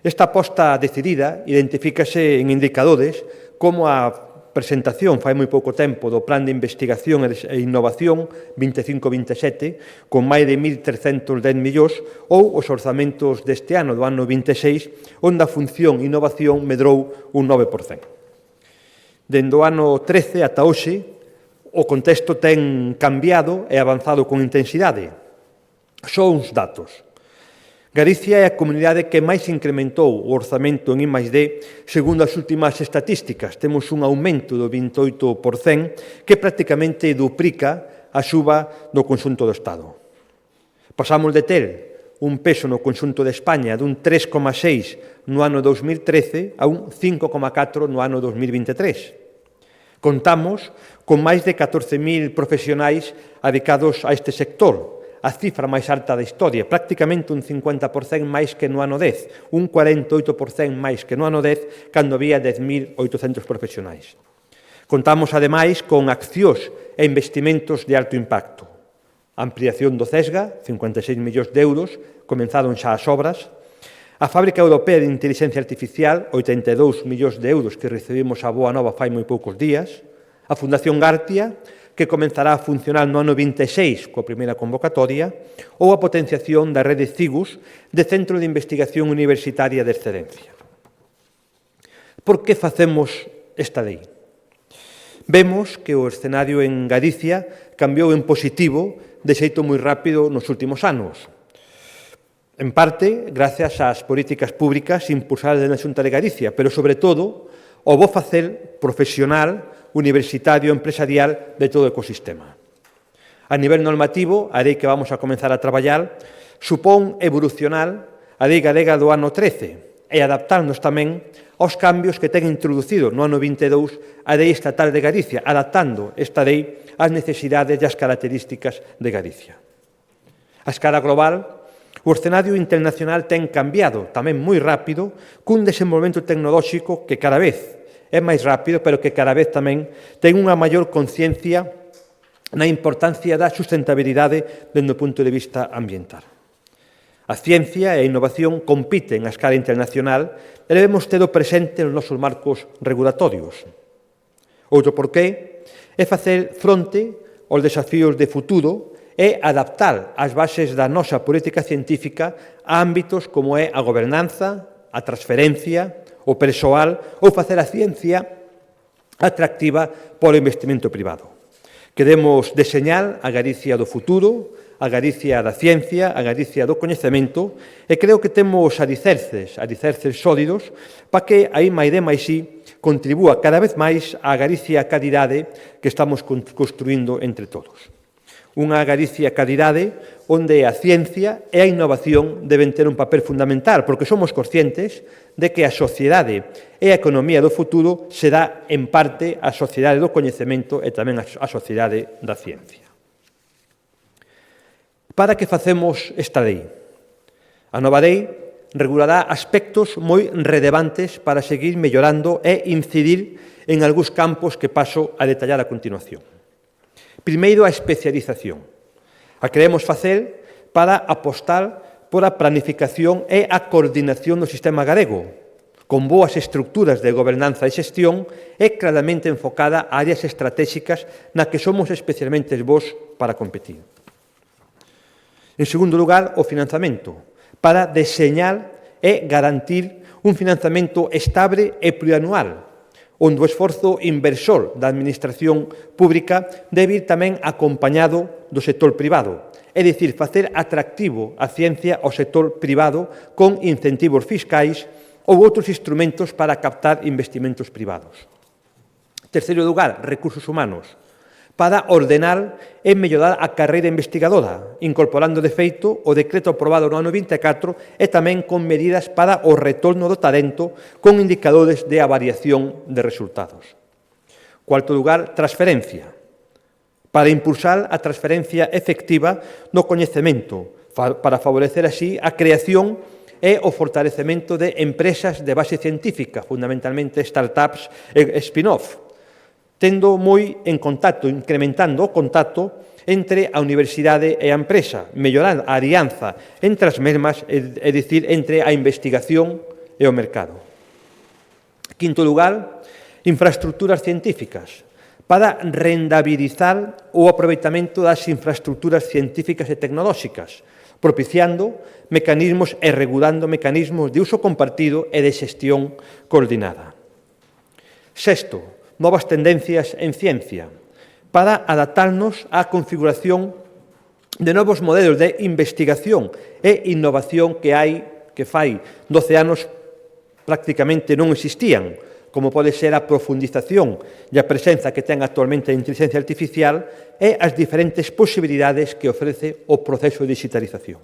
Esta aposta decidida identifícase en indicadores como a presentación fai moi pouco tempo do Plan de Investigación e Innovación 25-27 con máis de 1.310 millóns ou os orzamentos deste ano, do ano 26, onde a función innovación medrou un 9%. Dende o ano 13 ata hoxe, o contexto ten cambiado e avanzado con intensidade. Só uns datos. Galicia é a comunidade que máis incrementou o orzamento en I+D segundo as últimas estatísticas. Temos un aumento do 28% que prácticamente duplica a suba do conxunto do Estado. Pasamos de ter un peso no conxunto de España dun 3,6 no ano 2013 a un 5,4 no ano 2023. Contamos con máis de 14.000 profesionais dedicados a este sector, a cifra máis alta da historia, prácticamente un 50% máis que no ano 10, un 48% máis que no ano 10, cando había 10.800 profesionais. Contamos, ademais, con accións e investimentos de alto impacto. A ampliación do CESGA, 56 millóns de euros, comenzaron xa as obras. A Fábrica Europea de Inteligencia Artificial, 82 millóns de euros que recibimos a boa nova fai moi poucos días. A Fundación Gartia, que comenzará a funcionar no ano 26 coa primeira convocatoria, ou a potenciación da rede CIGUS de Centro de Investigación Universitaria de Excedencia. Por que facemos esta lei? Vemos que o escenario en Galicia cambiou en positivo de xeito moi rápido nos últimos anos. En parte, gracias ás políticas públicas impulsadas na Xunta de Galicia, pero, sobre todo, o bo facer profesional, universitario, empresarial de todo o ecosistema. A nivel normativo, a lei que vamos a comenzar a traballar supón evolucionar a Lei Galega do ano 13 e adaptarnos tamén aos cambios que ten introducido no ano 22 a Lei Estatal de Galicia, adaptando esta lei ás necesidades e ás características de Galicia. A escala global, o escenario internacional ten cambiado tamén moi rápido cun desenvolvemento tecnolóxico que cada vez é máis rápido, pero que cada vez tamén ten unha maior conciencia na importancia da sustentabilidade dende o punto de vista ambiental. A ciencia e a innovación compiten a escala internacional e debemos ter-o presente nos nosos marcos regulatorios. Outro porqué é facer fronte aos desafíos de futuro e adaptar as bases da nosa política científica a ámbitos como é a gobernanza, a transferencia, o persoal ou facer a ciencia atractiva polo investimento privado. Queremos deseñar a Galicia do futuro, a Galicia da ciencia, a Galicia do coñecemento, e creo que temos alicerces sólidos para que a I+D+I contribúa cada vez máis á Galicia calidade que estamos construindo entre todos. Unha Galicia calidade onde a ciencia e a innovación deben ter un papel fundamental, porque somos conscientes de que a sociedade e a economía do futuro será, en parte, a sociedade do coñecemento e tamén a sociedade da ciencia. Para que facemos esta lei? A nova lei regulará aspectos moi relevantes para seguir mellorando e incidir en algúns campos que paso a detallar a continuación. Primeiro, a especialización. A queremos facer para apostar por a planificación e a coordinación do sistema galego, con boas estructuras de gobernanza e xestión e claramente enfocada a áreas estratégicas na que somos especialmente bons para competir. En segundo lugar, o financiamento, para deseñar e garantir un financiamento estable e plurianual, onde o esforzo inversor da administración pública debe ir tamén acompañado do sector privado, é dicir, facer atractivo a ciencia ao sector privado con incentivos fiscais ou outros instrumentos para captar investimentos privados. En terceiro lugar, recursos humanos, para ordenar e mellorar a carreira investigadora, incorporando, de feito, o decreto aprobado no ano 24 e tamén con medidas para o retorno do talento con indicadores de avaliación de resultados. Cuarto lugar, transferencia, para impulsar a transferencia efectiva do coñecemento, para favorecer así a creación e o fortalecemento de empresas de base científica, fundamentalmente startups e spin-off, tendo moi en contacto, incrementando o contacto entre a universidade e a empresa, mellorando a alianza entre as mesmas, é dicir, entre a investigación e o mercado. Quinto lugar, infraestructuras científicas, para rentabilizar o aproveitamento das infraestructuras científicas e tecnolóxicas, propiciando mecanismos e regulando mecanismos de uso compartido e de xestión coordinada. Sexto, novas tendencias en ciencia, para adaptarnos á configuración de novos modelos de investigación e innovación que fai 12 anos prácticamente non existían, como pode ser a profundización e a presenza que ten actualmente a inteligencia artificial e as diferentes posibilidades que ofrece o proceso de digitalización.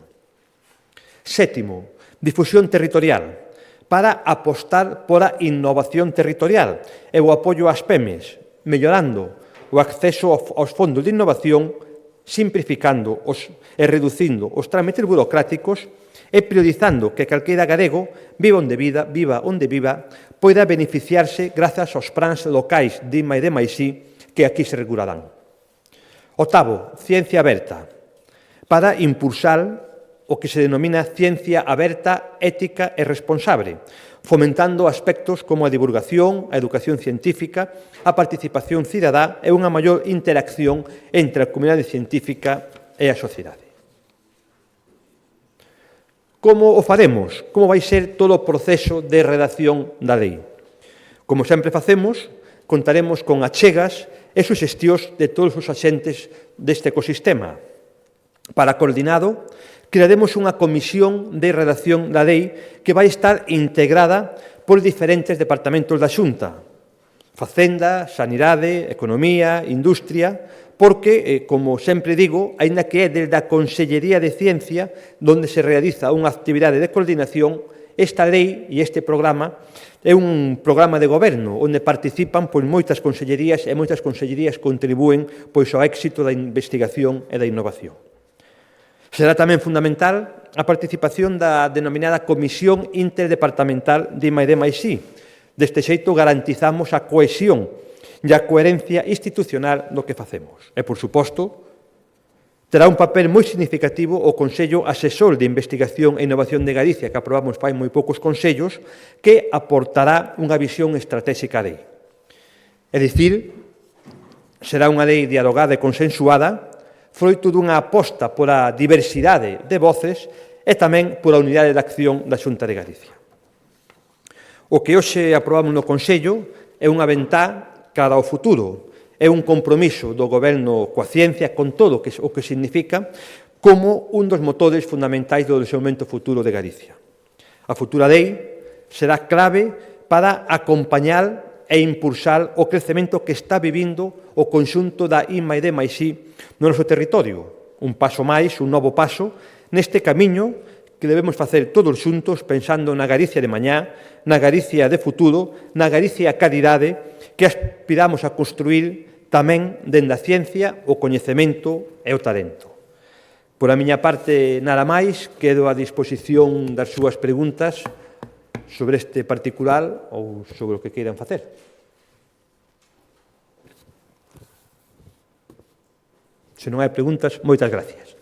Sétimo, difusión territorial, para apostar por a innovación territorial e o apoio ás PEMES, mellorando o acceso aos fondos de innovación, simplificando e reducindo os trámites burocráticos e priorizando que calquera galego, viva onde viva, poida beneficiarse grazas aos plans locais de I+D+I que aquí se regularán. Octavo, ciencia aberta, para impulsar o que se denomina ciencia aberta, ética e responsable, fomentando aspectos como a divulgación, a educación científica, a participación cidadá e unha maior interacción entre a comunidade científica e a sociedade. Como o faremos? Como vai ser todo o proceso de redacción da lei? Como sempre facemos, contaremos con achegas e suxestións de todos os axentes deste ecosistema. Para coordinado, crearemos unha comisión de redacción da lei que vai estar integrada por diferentes departamentos da Xunta, Facenda, Sanidade, Economía, Industria, porque, como sempre digo, aínda que é desde a Consellería de Ciencia onde se realiza unha actividade de coordinación, esta lei e este programa é un programa de goberno onde participan moitas consellerías e moitas consellerías contribúen ao éxito da investigación e da innovación. Será tamén fundamental a participación da denominada Comisión Interdepartamental de I+D+I. Deste xeito garantizamos a cohesión e a coherencia institucional do que facemos. E, por suposto, terá un papel moi significativo o Consello Asesor de Investigación e Innovación de Galicia, que aprobamos fai moi poucos consellos, que aportará unha visión estratégica da lei. É dicir, será unha lei dialogada e consensuada, froito dunha aposta pola diversidade de voces e tamén pola unidade de acción da Xunta de Galicia. O que hoxe aprobamos no Consello é unha ventá cara ao futuro, é un compromiso do Goberno coa ciencia, con todo o que significa, como un dos motores fundamentais do desenvolvemento futuro de Galicia. A futura lei será clave para acompañar e impulsar o crecemento que está vivindo o conxunto da I+D+I no noso territorio. Un paso máis, un novo paso, neste camiño que debemos facer todos xuntos pensando na Galicia de mañá, na Galicia de futuro, na Galicia calidade que aspiramos a construir tamén dende a ciencia, o coñecemento e o talento. Por a miña parte, nada máis, quedo a disposición das súas preguntas sobre este particular ou sobre o que queiran facer. Se non hai preguntas, moitas gracias.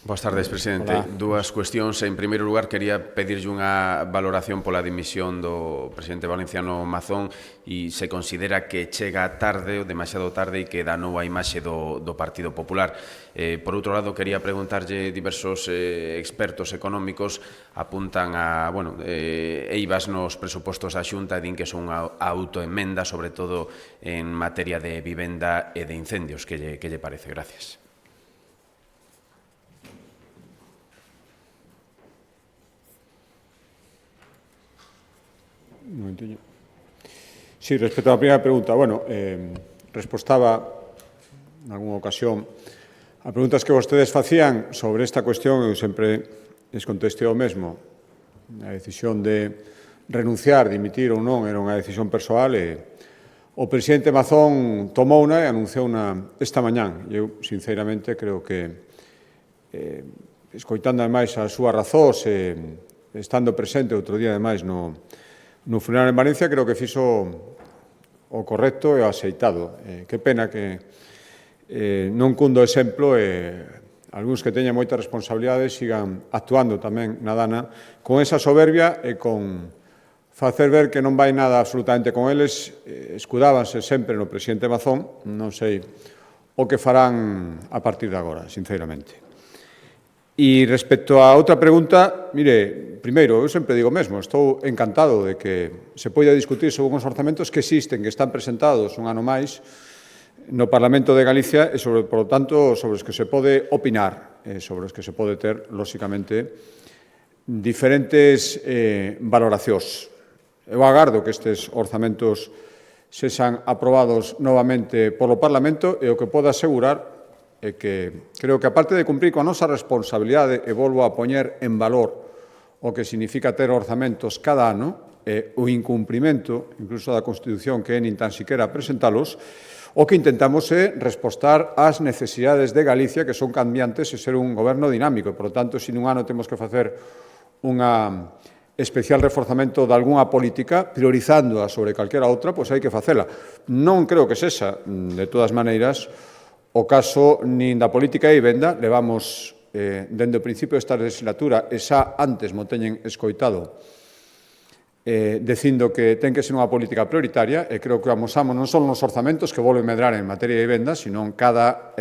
Boas tardes, presidente. Hola. Dúas cuestións. En primeiro lugar, quería pedirlle unha valoración pola dimisión do presidente valenciano Mazón e se considera que chega tarde ou demasiado tarde e que danou a imaxe do Partido Popular. Por outro lado, quería preguntarlle, diversos expertos económicos apuntan a eivas nos presupostos da Xunta e din que son unha autoemenda, sobre todo en materia de vivenda e de incendios. Que lle parece? Gracias. Sí, respecto á primeira pregunta, respostaba en algunha ocasión a preguntas que vostedes facían sobre esta cuestión, eu sempre les contestei o mesmo. A decisión de renunciar, dimitir ou non, era unha decisión persoal e o presidente Mazón tomouna e anunciouna esta mañán. Eu, sinceramente, creo que escoitando ademais as súas razóns e estando presente outro día ademais no funeral en Valencia, creo que fixo o correcto e o aceitado. Que pena que non cundo exemplo algúns que teñen moita responsabilidade sigan actuando tamén na dana con esa soberbia e con facer ver que non vai nada absolutamente con eles. Escudábanse sempre no presidente Mazón, non sei o que farán a partir de agora, sinceramente. E respecto a outra pregunta, mire, primeiro, eu sempre digo mesmo, estou encantado de que se poida discutir sobre uns orzamentos que existen, que están presentados un ano máis no Parlamento de Galicia e, por lo tanto, sobre os que se pode opinar, sobre os que se pode ter, lóxicamente, diferentes valoracións. Eu agardo que estes orzamentos sexan aprobados novamente polo Parlamento e o que podo asegurar é que creo que, aparte de cumprir coa nosa responsabilidade, e volvo a poñer en valor o que significa ter orzamentos cada ano, o incumprimento, incluso da Constitución, que é nin tan siquiera presentalos, o que intentamos é respostar ás necesidades de Galicia, que son cambiantes, e ser un goberno dinámico. E, por lo tanto, se nun ano temos que facer unha especial reforzamento de algunha política, priorizándoa sobre calquera outra, pois hai que facela. Non creo que sexa, de todas maneiras, o caso nin da política de vivenda. Levamos, dende o principio desta legislatura, e xa antes mo teñen escoitado, dicindo que ten que ser unha política prioritaria, e creo que o amosamos non só nos orzamentos que volven medrar en materia de vivenda, sino en cada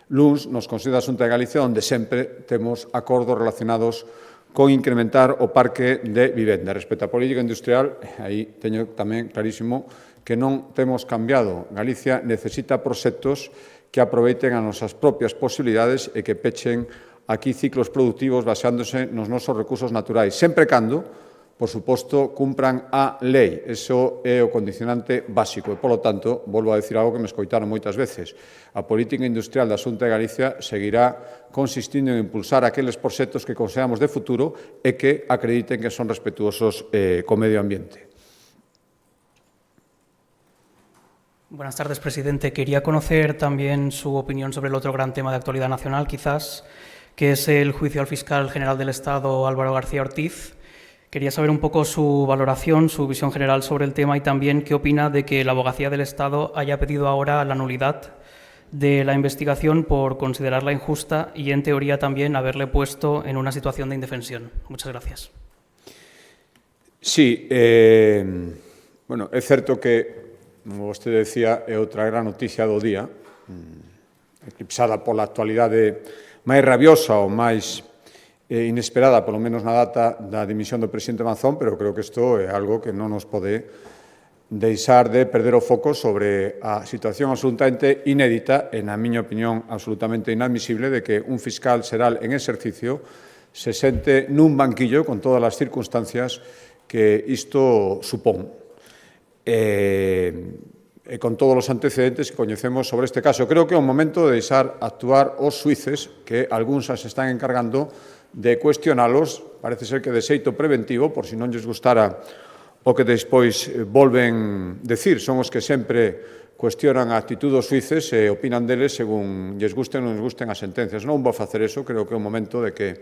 luns nos Consellos da Xunta de Galicia, onde sempre temos acordos relacionados con incrementar o parque de vivenda. Respecto á política industrial, aí teño tamén clarísimo que non temos cambiado. Galicia necesita proxectos que aproveiten as nosas propias posibilidades e que pechen aquí ciclos productivos baseándose nos nosos recursos naturais, sempre cando, por suposto, cumpran a lei. Eso é o condicionante básico e, polo tanto, volvo a decir algo que me escoitaron moitas veces. A política industrial da Xunta de Galicia seguirá consistindo en impulsar aqueles proxectos que consideramos de futuro e que acrediten que son respetuosos co medio ambiente. Buenas tardes, presidente. Quería conocer también su opinión sobre el otro gran tema de actualidad nacional, quizás, que es el juicio al fiscal general del Estado, Álvaro García Ortiz. Quería saber un poco su valoración, su visión general sobre el tema y también qué opina de que la Abogacía del Estado haya pedido ahora la nulidad de la investigación por considerarla injusta y, en teoría, también haberle puesto en una situación de indefensión. Muchas gracias. Sí, bueno, é certo que, como vostede decía, é outra gran noticia do día, eclipsada pola actualidade máis rabiosa ou máis inesperada, polo menos na data da dimisión do presidente Mazón, pero creo que isto é algo que non nos pode deixar de perder o foco sobre a situación absolutamente inédita e, na miña opinión, absolutamente inadmisible de que un fiscal xeral en exercicio se sente nun banquillo con todas as circunstancias que isto supón. E con todos os antecedentes que coñecemos sobre este caso. Creo que é un momento de deixar actuar os xuíces que algúns se están encargando de cuestionalos, parece ser que de xeito preventivo, por si non lles gustara o que despois volven decir. Son os que sempre cuestionan a actitud dos xuíces e opinan deles según lles gusten ou non lles gusten as sentencias. Non vou facer eso, creo que é un momento de que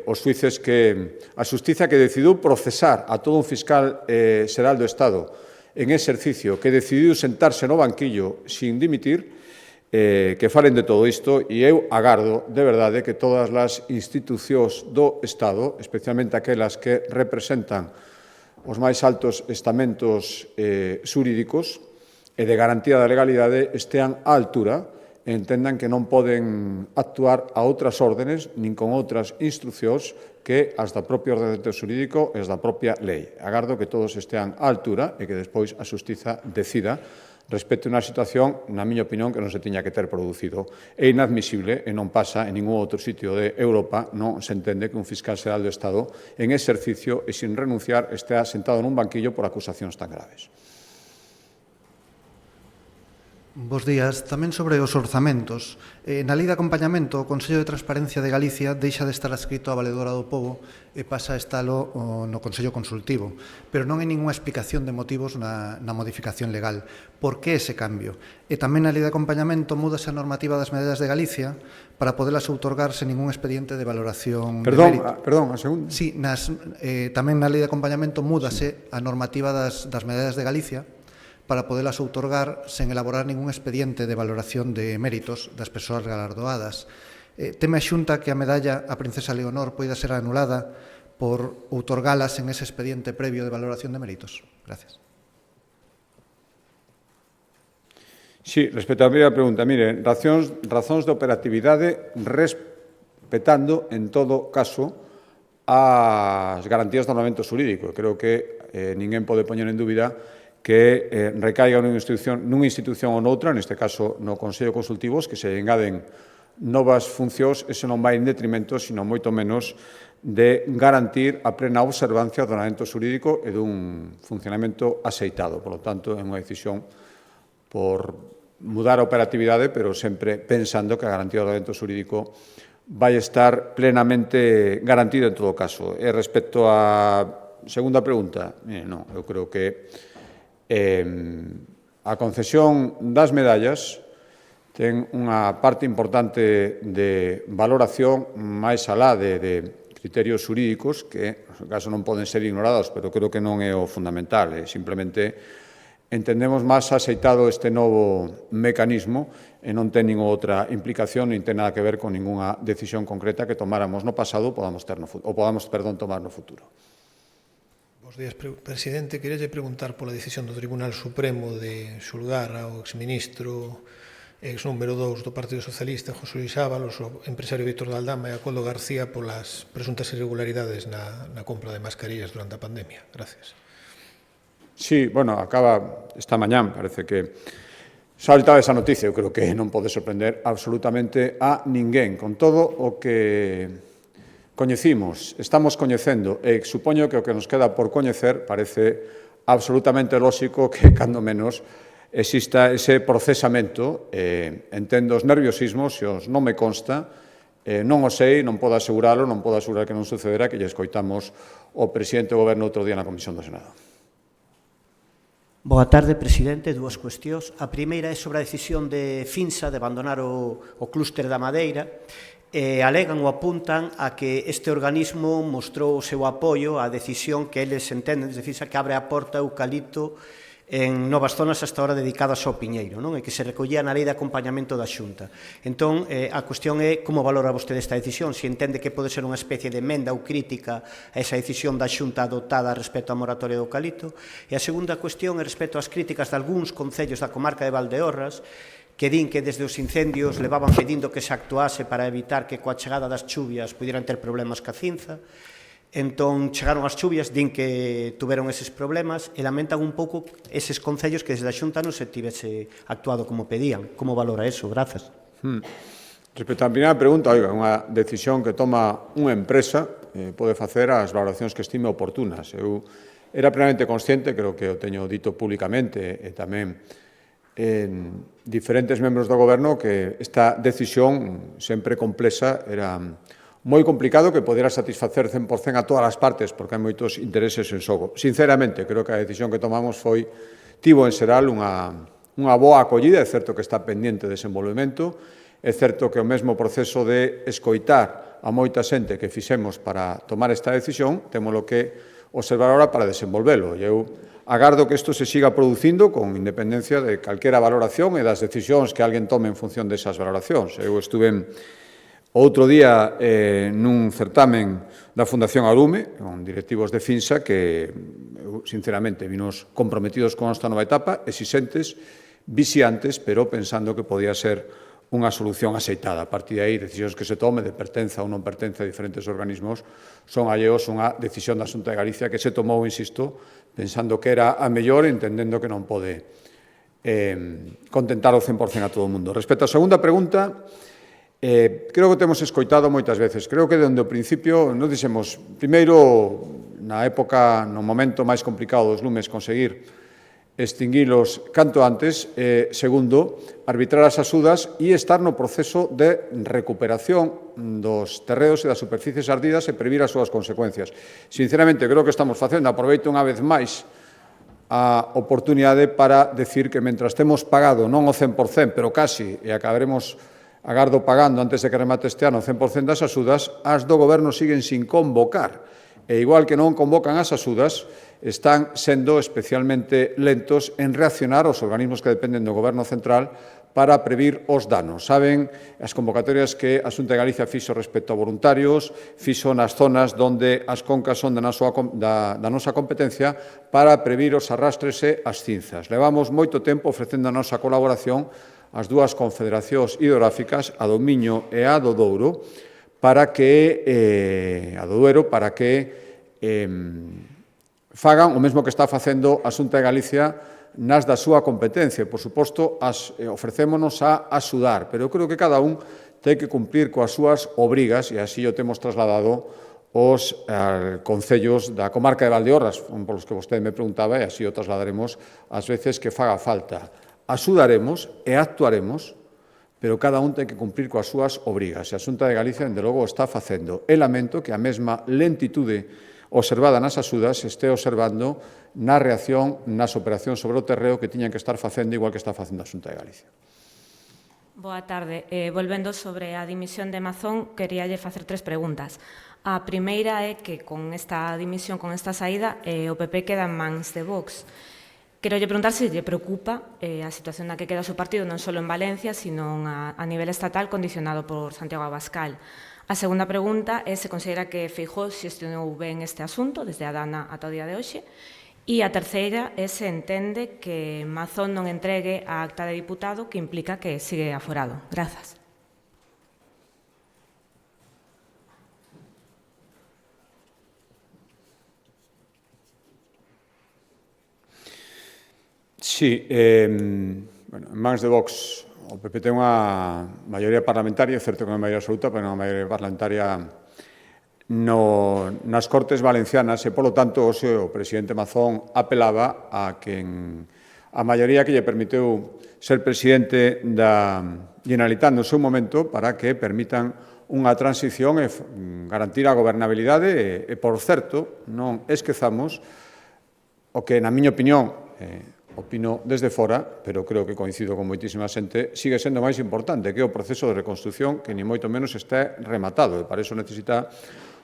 os xuíces que a xustiza que decidiu procesar a todo un fiscal xeral do Estado en exercicio, que decidiu sentarse no banquillo sin dimitir, que falen de todo isto, e eu agardo, de verdade, que todas as institucións do Estado, especialmente aquelas que representan os máis altos estamentos xurídicos e de garantía da legalidade, estean á altura e entendan que non poden actuar a outras órdenes nin con outras instruccións que as da propio ordenamento xurídico e as da propia lei. Agardo que todos estean á altura e que despois a xustiza decida respecto a unha situación, na miña opinión, que non se tiña que ter producido. É inadmisible e non pasa en ningún outro sitio de Europa, non se entende que un fiscal xeral do Estado en exercicio e sin renunciar estea sentado nun banquillo por acusacións tan graves. Bos días. Tamén sobre os orzamentos. Na lei de acompañamento, o Consello de Transparencia de Galicia deixa de estar adscrito á Valedora do Pobo e pasa a estalo no Consello Consultivo, pero non hai ninguna explicación de motivos na modificación legal. Por que ese cambio? E tamén na lei de acompañamento múdase a normativa das medallas de Galicia para podelas outorgar sen ningún expediente de valoración de mérito. Perdón, a segunda. Sí, tamén na lei de acompañamento múdase a normativa das medallas de Galicia para podelas outorgar sen elaborar ningún expediente de valoración de méritos das persoas galardoadas. Teme a Xunta que a medalla a Princesa Leonor poida ser anulada por outorgalas en ese expediente previo de valoración de méritos. Gracias. Sí, respecto á primeira pregunta, mire, razóns de operatividade respetando, en todo caso, as garantías do ordenamento xurídico. Creo que ninguén pode poñer en dúbida que recaiga nunha institución ou noutra, neste caso no Consello Consultivo, que se engaden novas funcións, ese non vai en detrimento, sino moito menos de garantir a plena observancia do ordenamento xurídico e dun funcionamento aceitado. Por lo tanto, é unha decisión por mudar a operatividade, pero sempre pensando que a garantía do ordenamento xurídico vai estar plenamente garantida en todo caso. E respecto á segunda pregunta, non, eu creo que a concesión das medallas ten unha parte importante de valoración máis alá de criterios xurídicos que, en caso, non poden ser ignorados, pero creo que non é o fundamental. Simplemente entendemos máis aceitado este novo mecanismo e non ten ninguna outra implicación, nin ten nada que ver con ninguna decisión concreta que tomáramos no pasado ou podamos tomar no futuro. Bos días, presidente. Queria preguntar pola decisión do Tribunal Supremo de xulgar ao exministro ex número 2 do Partido Socialista, José Luis Ábalos, o empresario Víctor de Aldama e a Coldo García polas presuntas irregularidades na compra de mascarillas durante a pandemia. Gracias. Sí, bueno, acaba esta mañán, parece que saltaba esa noticia, eu creo que non pode sorprender absolutamente a ninguén. Con todo o que coñecimos, estamos coñecendo, e supoño que o que nos queda por coñecer parece absolutamente lóxico que, cando menos, exista ese procesamento. Entendo os nerviosismos, se os non me consta, non o sei, non podo aseguralo, non podo asegurar que non sucederá, que lle escoitamos o presidente do Goberno outro día na Comisión do Senado. Boa tarde, presidente. Dúas cuestións. A primeira é sobre a decisión de Finsa de abandonar o clúster da Madeira. Alegan ou apuntan a que este organismo mostrou o seu apoio á decisión que eles entenden desde Finsa que abre a porta ao eucalipto en novas zonas hasta ahora dedicadas ao piñeiro, non? E que se recollía na lei de acompañamento da Xunta. Entón, a cuestión é como valora vostede esta decisión, se entende que pode ser unha especie de emenda ou crítica a esa decisión da Xunta adoptada respecto á moratoria do eucalipto. E a segunda cuestión é respecto ás críticas de algúns concellos da comarca de Valdeorras que din que desde os incendios levaban pedindo que se actuase para evitar que coa chegada das chuvias pudieran ter problemas ca cinza. Entón, chegaron as chuvias, din que tuveron eses problemas e lamentan un pouco eses concellos que desde a Xunta non se tivese actuado como pedían. Como valora eso? Grazas. Respecto á primeira pregunta, unha decisión que toma unha empresa pode facer as valoracións que estime oportunas. Eu era plenamente consciente, creo que o teño dito públicamente e tamén en diferentes membros do Goberno, que esta decisión sempre complexa era moi complicado que podera satisfacer 100% a todas as partes, porque hai moitos intereses en xogo. Sinceramente, creo que a decisión que tomamos tivo en xeral unha boa acollida. É certo que está pendente de desenvolvemento, é certo que o mesmo proceso de escoitar a moita xente que fixemos para tomar esta decisión, témolo que observar ahora para desenvolvelo. E eu agardo que isto se siga producindo con independencia de calquera valoración e das decisións que alguén tome en función desas valoracións. Eu estuve outro día nun certamen da Fundación Arume, con directivos de Finsa, que, sinceramente, vinos comprometidos con esta nova etapa, exixentes, vixiantes, pero pensando que podía ser unha solución aceitada. A partir de aí, decisións que se tome de pertenza ou non pertenza a diferentes organismos son alleos unha decisión da Xunta de Galicia que se tomou, insisto, pensando que era a mellor, entendendo que non pode contentar o 100% a todo o mundo. Respecto á segunda pregunta, creo que temos escoitado moitas veces. Creo que dende o principio nos dixemos, primeiro, na época, no momento máis complicado dos lumes, conseguir extinguilos canto antes. Segundo, arbitrar as axudas e estar no proceso de recuperación dos terreos e das superficies ardidas e previr as súas consecuencias. Sinceramente, creo que estamos facendo, aproveito unha vez máis a oportunidade para decir que mentras temos pagado, non o 100%, pero casi, e acabaremos agardo pagando antes de que remate este ano o 100% das axudas, as do Goberno siguen sin convocar. E igual que non convocan as axudas, están sendo especialmente lentos en reaccionar os organismos que dependen do Goberno central para previr os danos. Saben as convocatorias que a Xunta de Galicia fixo respecto a voluntarios, fixo nas zonas onde as concas son da nosa competencia para previr os arrastres e as cinzas. Levamos moito tempo ofrecendo a nosa colaboración ás dúas confederacións hidrográficas, a do Miño e a do Douro, para que, a do Duero, para que fagan o mesmo que está facendo a Xunta de Galicia nas da súa competencia. Por suposto, ofrecémonos a axudar, pero eu creo que cada un ten que cumprir coas súas obrigas, e así o temos trasladado os concellos da comarca de Valdeorras, polos que vostede me preguntaba, e así o trasladaremos ás veces que faga falta. Axudaremos e actuaremos, pero cada un ten que cumprir coas súas obrigas. E a Xunta de Galicia, dende logo, está facendo. E lamento que a mesma lentitude observada nas axudas este observando na reacción nas operacións sobre o terreo que tiñan que estar facendo igual que está facendo a Xunta de Galicia. Boa tarde. Volvendo sobre a dimisión de Mazón, queríalle facer 3 preguntas. A primeira é que con esta dimisión, con esta saída, o PP queda en mans de Vox. Quero lle preguntar se lle preocupa a situación na que queda o seu partido non só en Valencia, sino a nivel estatal condicionado por Santiago Abascal. A segunda pregunta é se considera que Feijóo xestionou ben este asunto desde a dana ata o día de hoxe. E a terceira é se entende que Mazón non entregue a acta de diputado que implica que sigue aforado. Grazas. Sí, en mans de Vox, o PP ten unha maioría parlamentaria, é certo que non é maioría absoluta, pero unha maioría parlamentaria nas Cortes Valencianas e, polo tanto, o presidente Mazón apelaba a a maioría que lle permitiu ser presidente da Generalitat no seu momento para que permitan unha transición e garantir a gobernabilidade e, por certo, non esquezamos o que, na miña opinión, opino desde fora, pero creo que coincido con moitísima xente, sigue sendo máis importante que o proceso de reconstrucción que ni moito menos este rematado e para iso necesita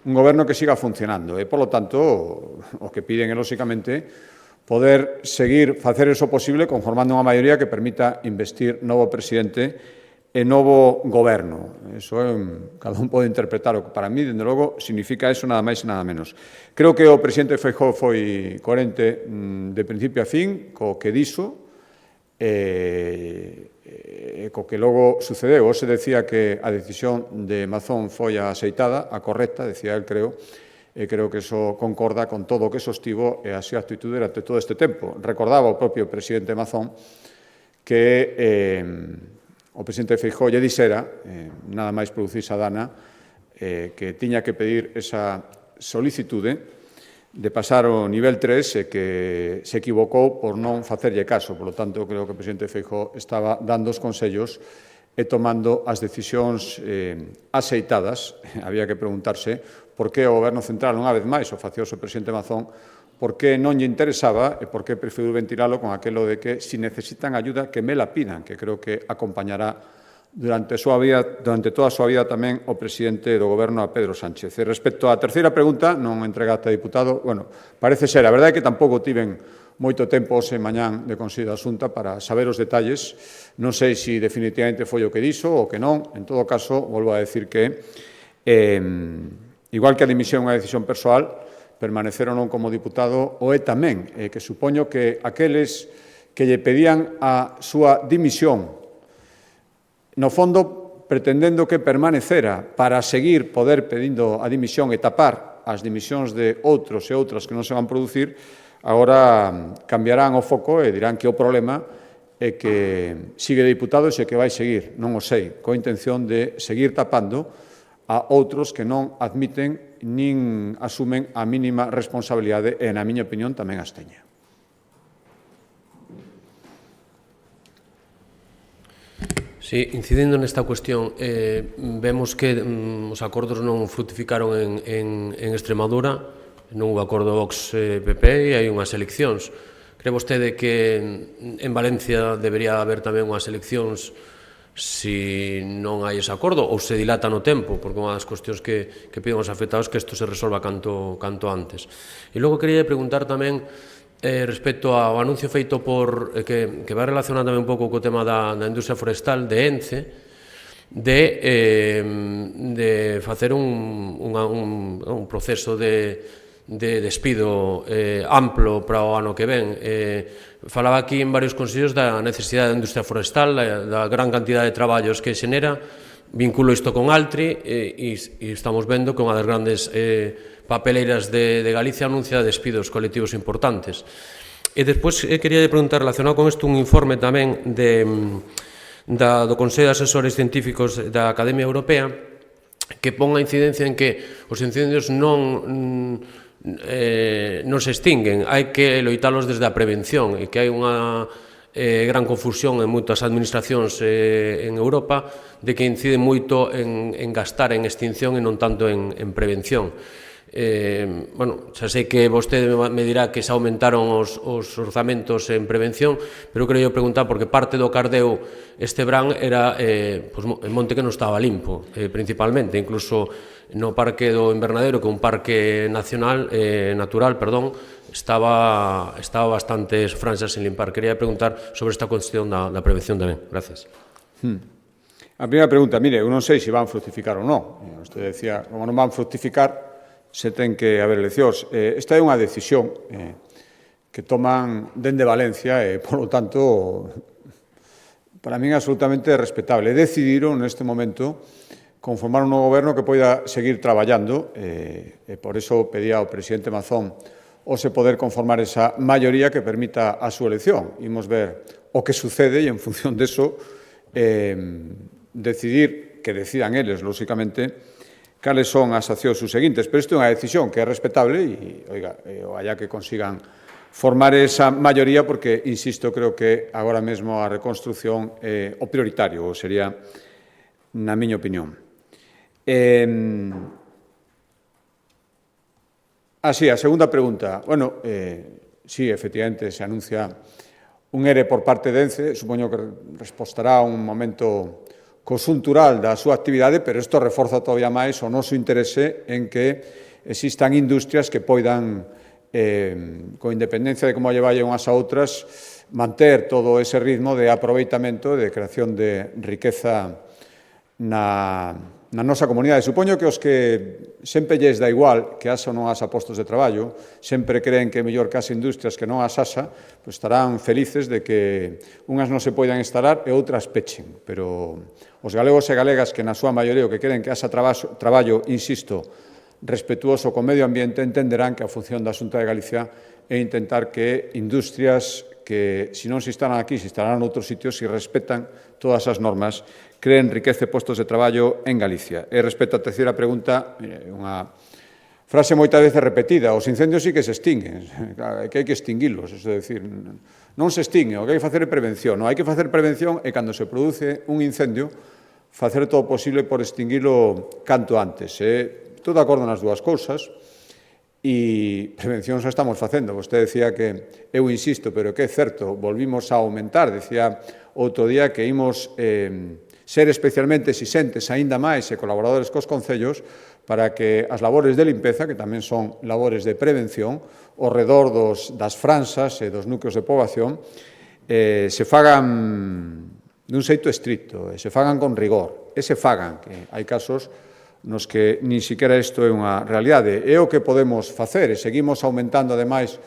un goberno que siga funcionando e, polo tanto, o que piden é, lóxicamente, poder seguir facer eso posible conformando unha maioría que permita investir novo presidente e novo goberno. Eso cada un pode interpretar o que para mí, dende logo, significa eso nada máis e nada menos. Creo que o presidente Feijóo foi coherente de principio a fin co que dixo e co que logo sucedeu. Hoxe decía que a decisión de Mazón foi a aceitada, a correcta, decía el, creo, e creo que eso concorda con todo o que sostivo e a súa actitude durante todo este tempo. Recordaba o propio presidente Mazón que o presidente Feijóo lle dixera, nada máis producirse a dana, que tiña que pedir esa solicitude de pasar ao nivel 3 e que se equivocou por non facerlle caso. Por lo tanto, creo que o presidente Feijóo estaba dando os consellos e tomando as decisións aceitadas. Había que preguntarse por que o Goberno Central, unha vez máis, o facioso presidente Mazón, por que non lle interesaba e por que preferiu ventilalo con aquelo de que si necesitan ayuda que me la pidan, que creo que acompañará durante toda a súa vida tamén o presidente do Goberno, a Pedro Sánchez. E respecto á terceira pregunta, non entrega a diputado, bueno, parece ser, a verdade é que tampouco tiven moito tempo hoxe mañán de Consello da Xunta para saber os detalles, non sei se definitivamente foi o que dixo ou que non, en todo caso, volvo a decir que, igual que a dimisión é unha decisión persoal, permanecer ou non como diputado o é tamén, que supoño que aqueles que lle pedían a súa dimisión, no fondo, pretendendo que permanecera para seguir poder pedindo a dimisión e tapar as dimisións de outros e outras que non se van producir, agora cambiarán o foco e dirán que o problema é que sigue diputado e que vai seguir, non o sei, coa intención de seguir tapando a outros que non admiten nin asumen a mínima responsabilidade e, na miña opinión, tamén as teña. Sí, incidindo nesta cuestión, vemos que os acordos non frutificaron en Extremadura, non houve acordo Vox-PP e hai unhas eleccións. Cree vostede que en Valencia debería haber tamén unhas eleccións si non hai ese acordo ou se dilata no tempo, porque unha das cuestións que piden os afectados que isto se resolva canto antes. E logo quería preguntar tamén respecto ao anuncio feito que vai relacionar tamén un pouco co tema da industria forestal de ENCE, de facer un proceso de despido amplo para o ano que ven. Falaba aquí en varios consellos da necesidade da industria forestal, da gran cantidad de traballos que xenera, vinculo isto con Altri e estamos vendo que unha das grandes papeleiras de Galicia anuncia despidos colectivos importantes. E despois quería preguntar, relacionado con isto, un informe tamén do Consello de Asesores Científicos da Academia Europea que pon a incidencia en que os incendios non se extinguen, hai que loitalos desde a prevención e que hai unha gran confusión en moitas administracións en Europa de que incide moito en gastar en extinción e non tanto en prevención. Xa sei que vostede me dirá que se aumentaron os orzamentos en prevención, pero quería preguntar porque parte do cardeo este verán era en monte que non estaba limpo, principalmente, incluso no Parque do Invernadeiro, que é un parque natural, estaba bastantes franxas sin limpar. Quería preguntar sobre esta cuestión da prevención tamén. Gracias. A primeira pregunta, mire, eu non sei se van fructificar ou non. Usted decía, como non van fructificar, se ten que haber eleccións. Esta é unha decisión que toman dende Valencia e, polo tanto, para min é absolutamente respetable. Decidiron, neste momento, conformar un novo goberno que poida seguir traballando e por iso pedía ao presidente Mazón se poder conformar esa maioría que permita a súa elección. Imos ver o que sucede e, en función deso, decidir, que decidan eles, lóxicamente, cales son as accións subseguintes. Pero isto é unha decisión que é respetable e, oiga, allá que consigan formar esa maioría, porque, insisto, creo que agora mesmo a reconstrucción é o prioritario, ou sería, na miña opinión. A segunda pregunta. Bueno, sí, efectivamente, se anuncia un ERE por parte de ENCE, supoño que respostará a un momento conxuntural da súa actividade, pero isto reforza todavía máis o noso interese en que existan industrias que poidan, con independencia de como lle vayan unhas a outras, manter todo ese ritmo de aproveitamento, de creación de riqueza na nosa comunidade. Supoño que os que sempre lles dá igual que asa ou non asa postos de traballo, sempre creen que é mellor que asa industrias que non as asa, pois estarán felices de que unhas non se poidan instalar e outras pechen. Pero os galegos e galegas que na súa maioría o que queren que asa traballo, insisto, respetuoso co medio ambiente, entenderán que a función da Xunta de Galicia é intentar que industrias que, se non se instalan aquí, se instalarán noutros sitios, se respetan todas as normas, creen riqueza e postos de traballo en Galicia. E respecto á terceira pregunta, unha frase moitas veces repetida, os incendios sí que se extinguen, que hai que extinguilos, é dicir, non se extingue, o que hai que facer é prevención, non hai que facer prevención e cando se produce un incendio, facer todo o posible por extinguilo canto antes. Estou de acordo nas dúas cousas, e prevención xa estamos facendo. Vostede decía que, eu insisto, pero que é certo, volvimos a aumentar, decía outro día que imos ser especialmente exixentes aínda máis e colaboradores cos concellos para que as labores de limpeza, que tamén son labores de prevención, ao redor das franxas e dos núcleos de poboación, se fagan dun xeito estricto, se fagan con rigor, e se fagan, que hai casos nos que nin siquiera isto é unha realidade. É o que podemos facer, e seguimos aumentando, ademais,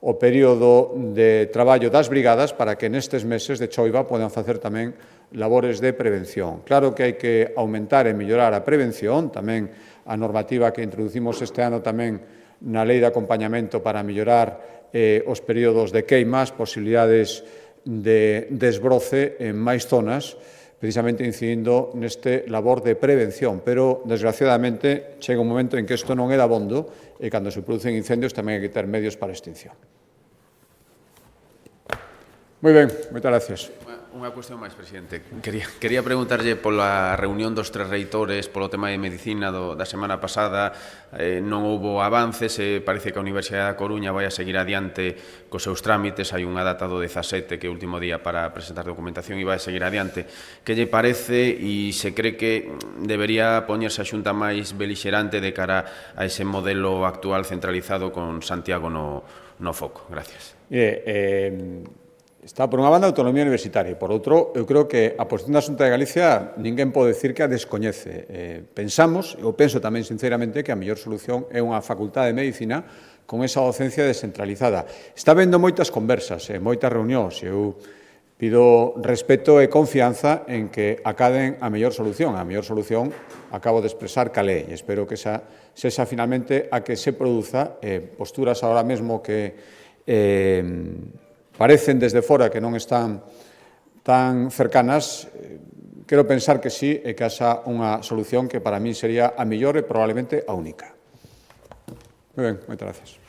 o período de traballo das brigadas para que nestes meses de choiva podan facer tamén labores de prevención. Claro que hai que aumentar e mellorar a prevención, tamén a normativa que introducimos este ano tamén na lei de acompañamento para mellorar os períodos de queimas, posibilidades de desbroce en máis zonas, precisamente incidindo neste labor de prevención, pero, desgraciadamente, chega un momento en que isto non é dabondo e, cando se producen incendios, tamén hai que ter medios para a extinción. Moi ben, moitas gracias. Unha cuestión máis, presidente. Quería preguntarlle pola reunión dos tres reitores, polo tema de medicina da semana pasada. Non houbo avances, parece que a Universidade da Coruña vai a seguir adiante cos seus trámites. Hai unha data do 17, que é o último día para presentar documentación, e vai a seguir adiante. Que lle parece e se cree que debería poñerse a Xunta máis belixerante de cara a ese modelo actual centralizado con Santiago no foco? Gracias. Está, por unha banda, a autonomía universitaria, e, por outro, eu creo que a posición da Xunta de Galicia ninguén pode decir que a descoñece. Pensamos, eu penso tamén sinceramente, que a mellor solución é unha facultade de medicina con esa docencia descentralizada. Está vendo moitas conversas, moitas reunións. Eu Pido respeto e confianza en que acaden a mellor solución. A mellor solución acabo de expresar cal é, e espero que esa sexa finalmente a que se produza. Posturas ahora mesmo que parecen desde fora que non están tan cercanas, quero pensar que sí, e que haxa unha solución que para mí sería a mellor e probablemente a única. Moi ben, moitas gracias.